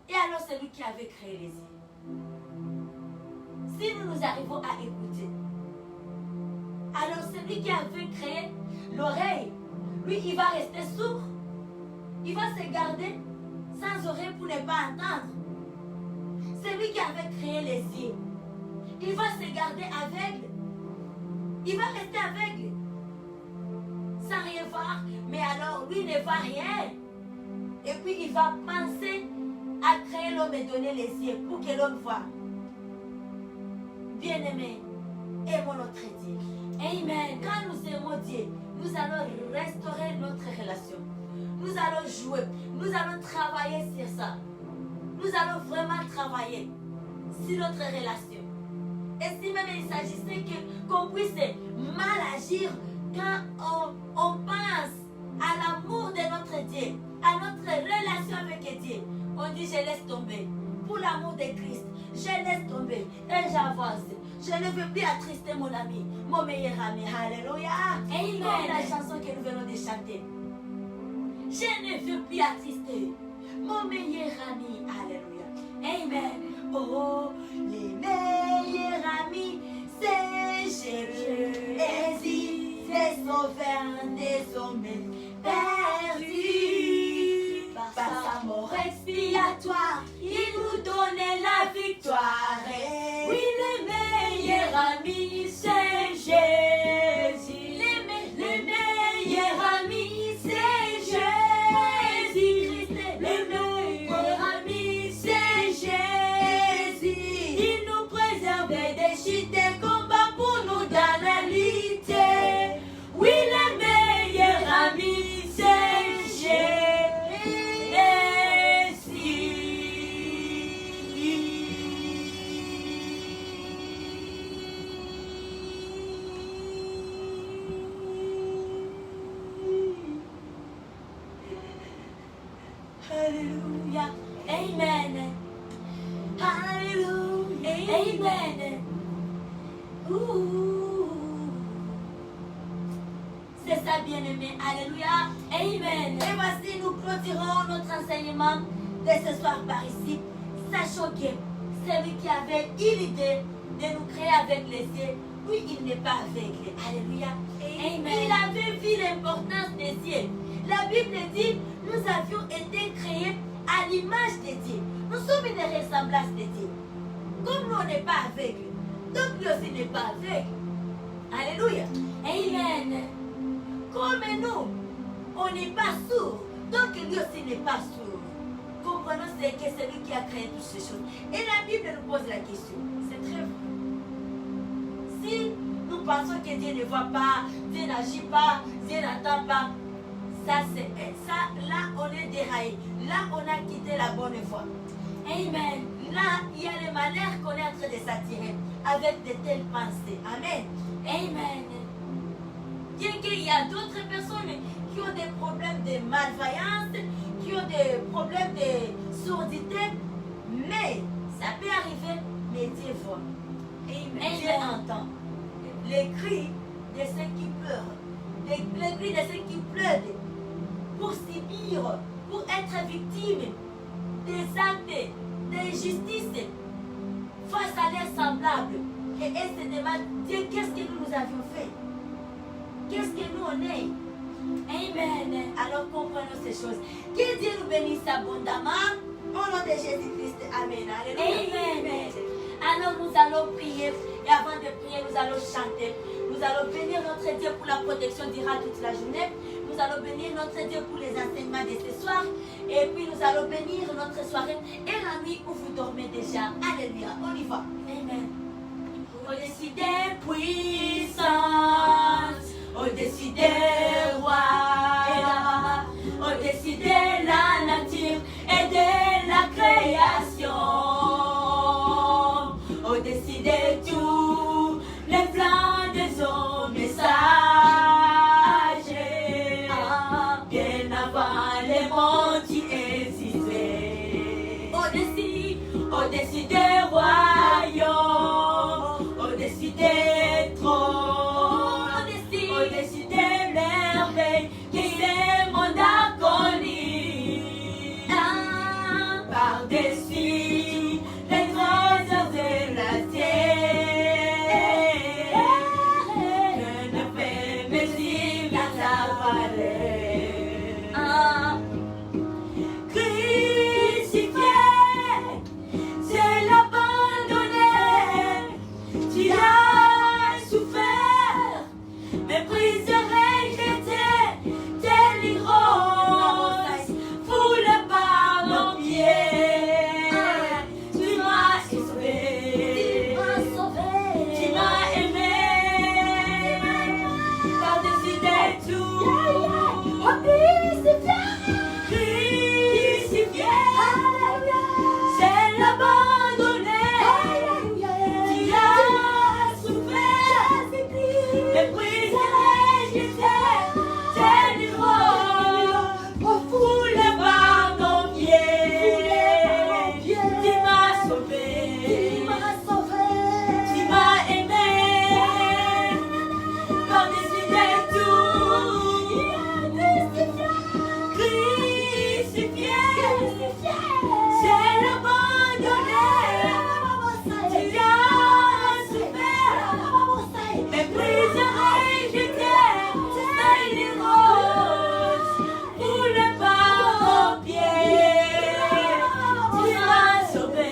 Et alors celui qui avait créé les yeux. Si nous nous arrivons à écouter. Alors celui qui avait créé l'oreille, lui il va rester sourd. Il va se garder sans oreille pour ne pas entendre. Celui qui avait créé les yeux, il va se garder aveugle. Il va rester aveugle. Sans rien voir, mais alors lui ne voit rien. Et puis il va penser à créer l'homme et donner les yeux pour que l'homme voit. Bien-aimés, aimons notre Dieu. Amen. Quand nous aimons Dieu, nous allons restaurer notre relation. Nous allons jouer, nous allons travailler sur ça. Nous allons vraiment travailler sur notre relation. Et si même il s'agissait qu'on puisse mal agir quand on pense à l'amour de notre Dieu, à notre relation avec Dieu, on dit je laisse tomber. Pour l'amour de Christ, je laisse tomber et j'avance. Je ne veux plus attrister mon ami, mon meilleur ami. Alléluia. Amen. Comme la chanson que nous venons de chanter. Je ne veux plus attrister mon meilleur ami. Alléluia. Amen. Oh, les meilleurs amis, c'est Jésus, c'est sauveur des hommes perdus. Par sa mort expiatoire, il nous donnait la victoire. Oui, le meilleur ami, c'est Jésus. Le meilleur ami, c'est Jésus. Le meilleur ami, c'est Jésus. Il nous préservait des chutes et combats. Alléluia. Amen. Alléluia. Amen. C'est ça, bien-aimé. Alléluia. Amen. Et voici, nous clôturons notre enseignement de ce soir par ici. Sachant que celui qui avait eu l'idée de nous créer avec les yeux, lui, il n'est pas aveugle. Alléluia. Amen. Il avait vu l'importance des yeux. La Bible dit, nous avions été créés à l'image de Dieu. Nous sommes une ressemblance de Dieu. Comme nous, on n'est pas aveugle, donc lui aussi n'est pas aveugle. Alléluia. Amen. Comme nous, on n'est pas sourd, donc lui aussi n'est pas sourd. Comprenons que c'est lui qui a créé toutes ces choses. Et la Bible nous pose la question. C'est très vrai. Si nous pensons que Dieu ne voit pas, Dieu n'agit pas, Dieu n'entend pas, ça, là on est déraillé. Là on a quitté la bonne voie. Amen. Là il y a les manières qu'on est en train de s'attirer avec de telles pensées. Amen. Amen. Bien qu'il y a d'autres personnes qui ont des problèmes de malvoyance, qui ont des problèmes de sourdité, mais ça peut arriver, mais Dieu voit. Amen. Dieu entend les cris de ceux qui pleurent, les cris de ceux qui pleurent pour subir, pour être victimes des actes d'injustice face à leurs semblables. Et elles se demandent, Dieu, qu'est-ce que nous avions fait? Qu'est-ce que nous on est? Amen. Alors comprenons ces choses. Que Dieu nous bénisse abondamment. Au nom de Jésus-Christ. Amen. Alléluia. Amen. Alors nous allons prier. Et avant de prier, nous allons chanter. Nous allons bénir notre Dieu pour la protection d'Ira toute la journée. Nous allons bénir notre Dieu pour les enseignements de ce soir. Et puis nous allons bénir notre soirée et la nuit où vous dormez déjà. Alléluia. On y va. Amen. Au-dessus des puissances, au-dessus des rois, au-dessus de la nature et de la création, au-dessus de tout, les plans des hommes sages, bien avant les mondes qui existaient, au-dessus des royaumes, au-dessus des trônes, au-dessus des merveilles qui ce monde a connu, par-dessus les trésors de la terre, que ne fait mesurer sa valeur. Crucifié, c'est l'abandonné, tu as souffert, méprisé, rejeté, délivrance, foulé par nos pieds. Tu m'as sauvé, tu m'as aimé, par-dessus de tout. Crucifié, c'est l'abandonné, tu as souffert, méprisé, rejeté, délivrance, foulé par nos pieds. Tu m'as sauvé, tu m'as aimé, par-dessus de tout. Crucifié, c'est l'abandonné, tu as souffert, méprisé, rejeté, délivrance, foulé par nos pieds. Tu m'as sauvé,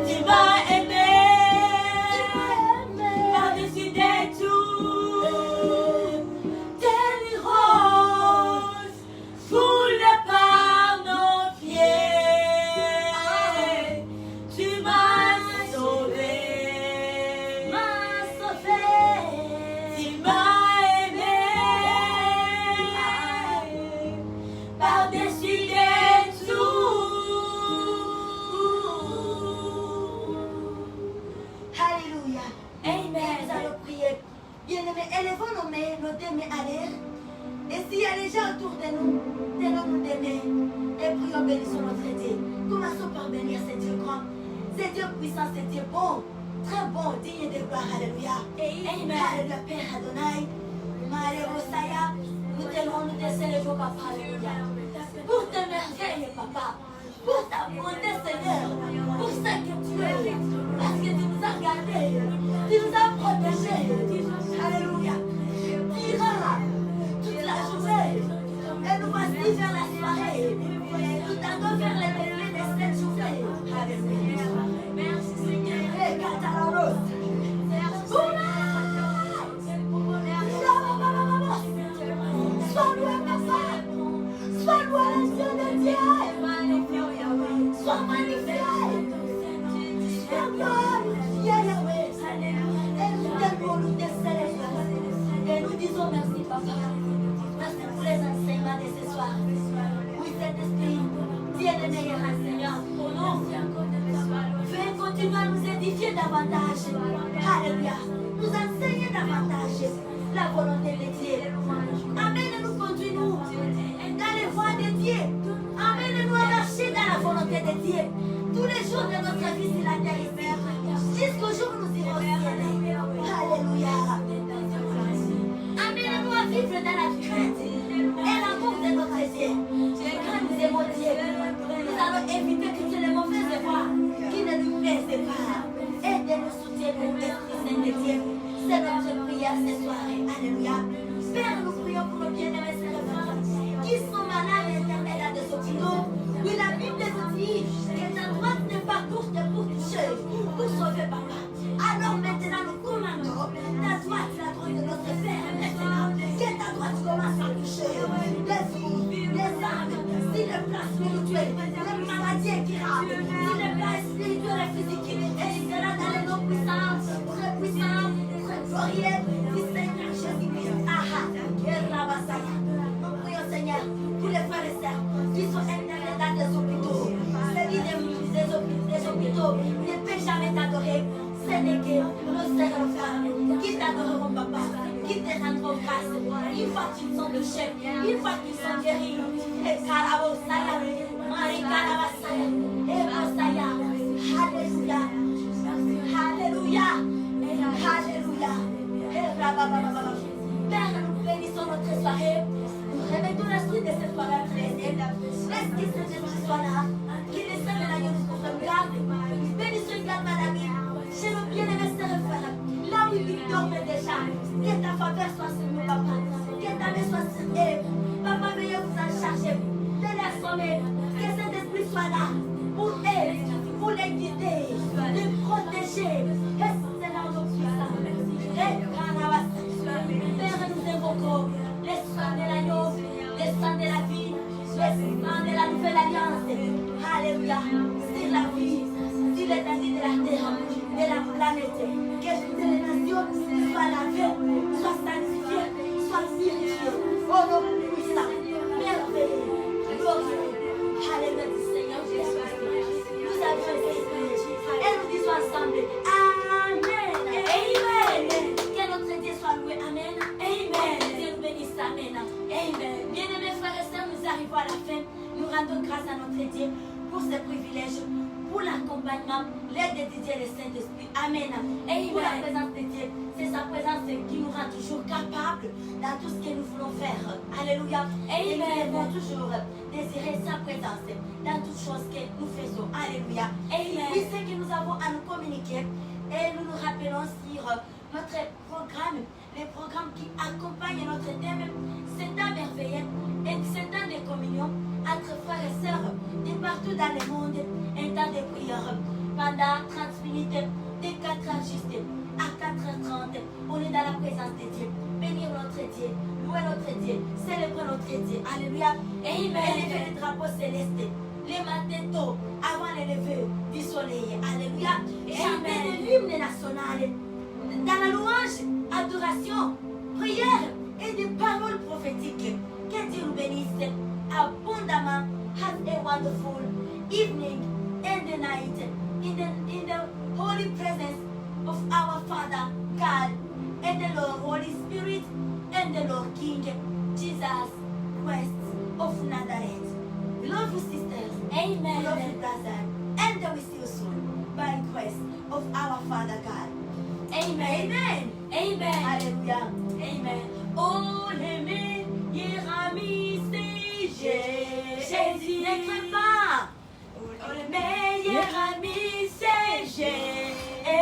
tu m'as aimé, par-dessus de tout. Délivrance, foulé par nos pieds. Tu m'as sauvé, tu m'as aimé, par-dessus de tout. Alléluia. Amen. Nous allons prier. Bien-aimés, élevons nos deux mains à l'air Et s'il y a des gens autour de nous, tenons-nous des mains et prions, bénissons notre Dieu. Commençons par bénir ce Dieu grand. C'est Dieu puissant, c'est Dieu bon, très bon, digne de gloire. Alléluia. Amen. Alléluia, Père Adonai. Alléluia. Nous t'aimons, nous te célébrons, Papa. Alléluia. Pour tes merveilles, Papa. Pour ta bonté, Seigneur. Pour ce que tu es. Parce que tu nous as gardés. Tu nous as protégés. Alléluia. Tu iras toute la journée. Et nous voici vers la soirée. Nous t'allons vers les veillées de cette journée. Alléluia. Merci Seigneur. Et Catalan. Sois loué, Papa. Sois loué, l'Esprit de Dieu. Sois magnifié. Sois glorifié, Yahweh. Et nous t'aimons, nous te célébrons. Et nous disons merci, Papa. Merci pour les enseignements de ce soir. Oui, Saint-Esprit, Dieu de meilleurs enseignants pour nous. Fais continuer à nous édifier davantage. Alléluia. Nous enseigner davantage la volonté de Dieu. Amène-nous, conduis-nous dans les voies de Dieu. Amène-nous à marcher dans la volonté de Dieu. Tous les jours de notre vie sur la terre ici. Jusqu'au jour où nous irons au ciel. Alléluia. Amène-nous à vivre dans la crainte et l'amour de notre Dieu. Quand nous aimons Dieu, nous allons éviter toutes les mauvaises voies qui ne nous plaisent pas. Aide-nous, soutiens-nous, Esprit Saint de Dieu. C'est notre prière ce soir. Alléluia. Père, nous prions pour nos bien-aimés frères qui sont malades et éternels à des hôpitaux. Oui, la Bible nous dit que ta droite n'est pas courte pour toucher, pour sauver, Papa. Alors maintenant, nous commandons ta droite, la droite de notre Père, maintenant, que ta droite commence à toucher les vies, les âmes, si les plans spirituels, les maladies incurables, si les plans spirituels et physiques, et il sera dans les noms puissants, très puissants, très glorieux, du Seigneur Jésus-Christ. Nous prions, Seigneur, pour les frères et sœurs qui sont internés dans des hôpitaux. Des hôpitaux ne peuvent jamais t'adorer. C'est que nos sœurs et frères qui t'adoreront, Papa, qui te rendront grâce. Une fois qu'ils sont touchés, une fois qu'ils sont guéris. Et Karabosaya, Marie Karabasaya, et Bosaya. Alléluia. Alléluia. Alléluia. Père, nous bénissons notre soirée. Nous remettons l'esprit de cette soirée entre les ailes. L'esprit de cette soit là. Qu'il est seul de l'agneau nous sauvegarde. Bénissons également la vie. Chez nos bien-aimés sœurs et frères. Là où ils dorment déjà. Que ta faveur soit sur nous, Papa. Que ta main soit sur eux. Papa, veuillez vous en charger. De les assommer. Que cet esprit soit là. Pour eux. Pour les guider. Les protéger. Et c'est là où nous puissons. Père, nous invoquons les soins de l'agneau, les soins de la vie, les soins de la nouvelle alliance. Alléluia. Sur la vie, sur l'étendue de la terre, de la planète. Que toutes les nations soient lavées, soient sanctifiées, soient purifiées. Au nom puissant, merveilleux, glorieux. Alléluia du Seigneur Jésus. Nous avons esprit et nous disons ensemble Amen. Amen. Que notre Dieu soit loué. Amen. Amen. Dieu nous bénisse. Amen. Amen. Bien-aimés frères et sœurs, nous arrivons à la fin. Nous rendons grâce à notre Dieu pour ce privilège, pour l'accompagnement, l'aide de Dieu et le Saint-Esprit. Amen. Et pour la présence de Dieu, c'est sa présence qui nous rend toujours capables dans tout ce que nous voulons faire. Alléluia. Et nous devons toujours désirer sa présence dans toutes choses que nous faisons. Alléluia. Amen. Oui, c'est que nous avons à nous communiquer et nous nous rappelons sur notre programme, les programmes qui accompagnent notre thème, c'est un merveilleux et c'est un de communion entre frères et sœurs de partout dans le monde, un temps de prière pendant 30 minutes de 4h juste à 4h30. On est dans la présence de Dieu. Bénir notre Dieu, louer notre Dieu, célébrer notre Dieu. Alléluia. Et élever le drapeau céleste les matins tôt, avant le lever du soleil. Alléluia. Et chanter l'hymne national dans la louange, adoration, prière et des paroles prophétiques. Que Dieu nous bénisse abondamment. Have a wonderful evening and the night in the holy presence of our Father God and the Lord Holy Spirit and the Lord King Jesus. Ne crains pas. Oh, les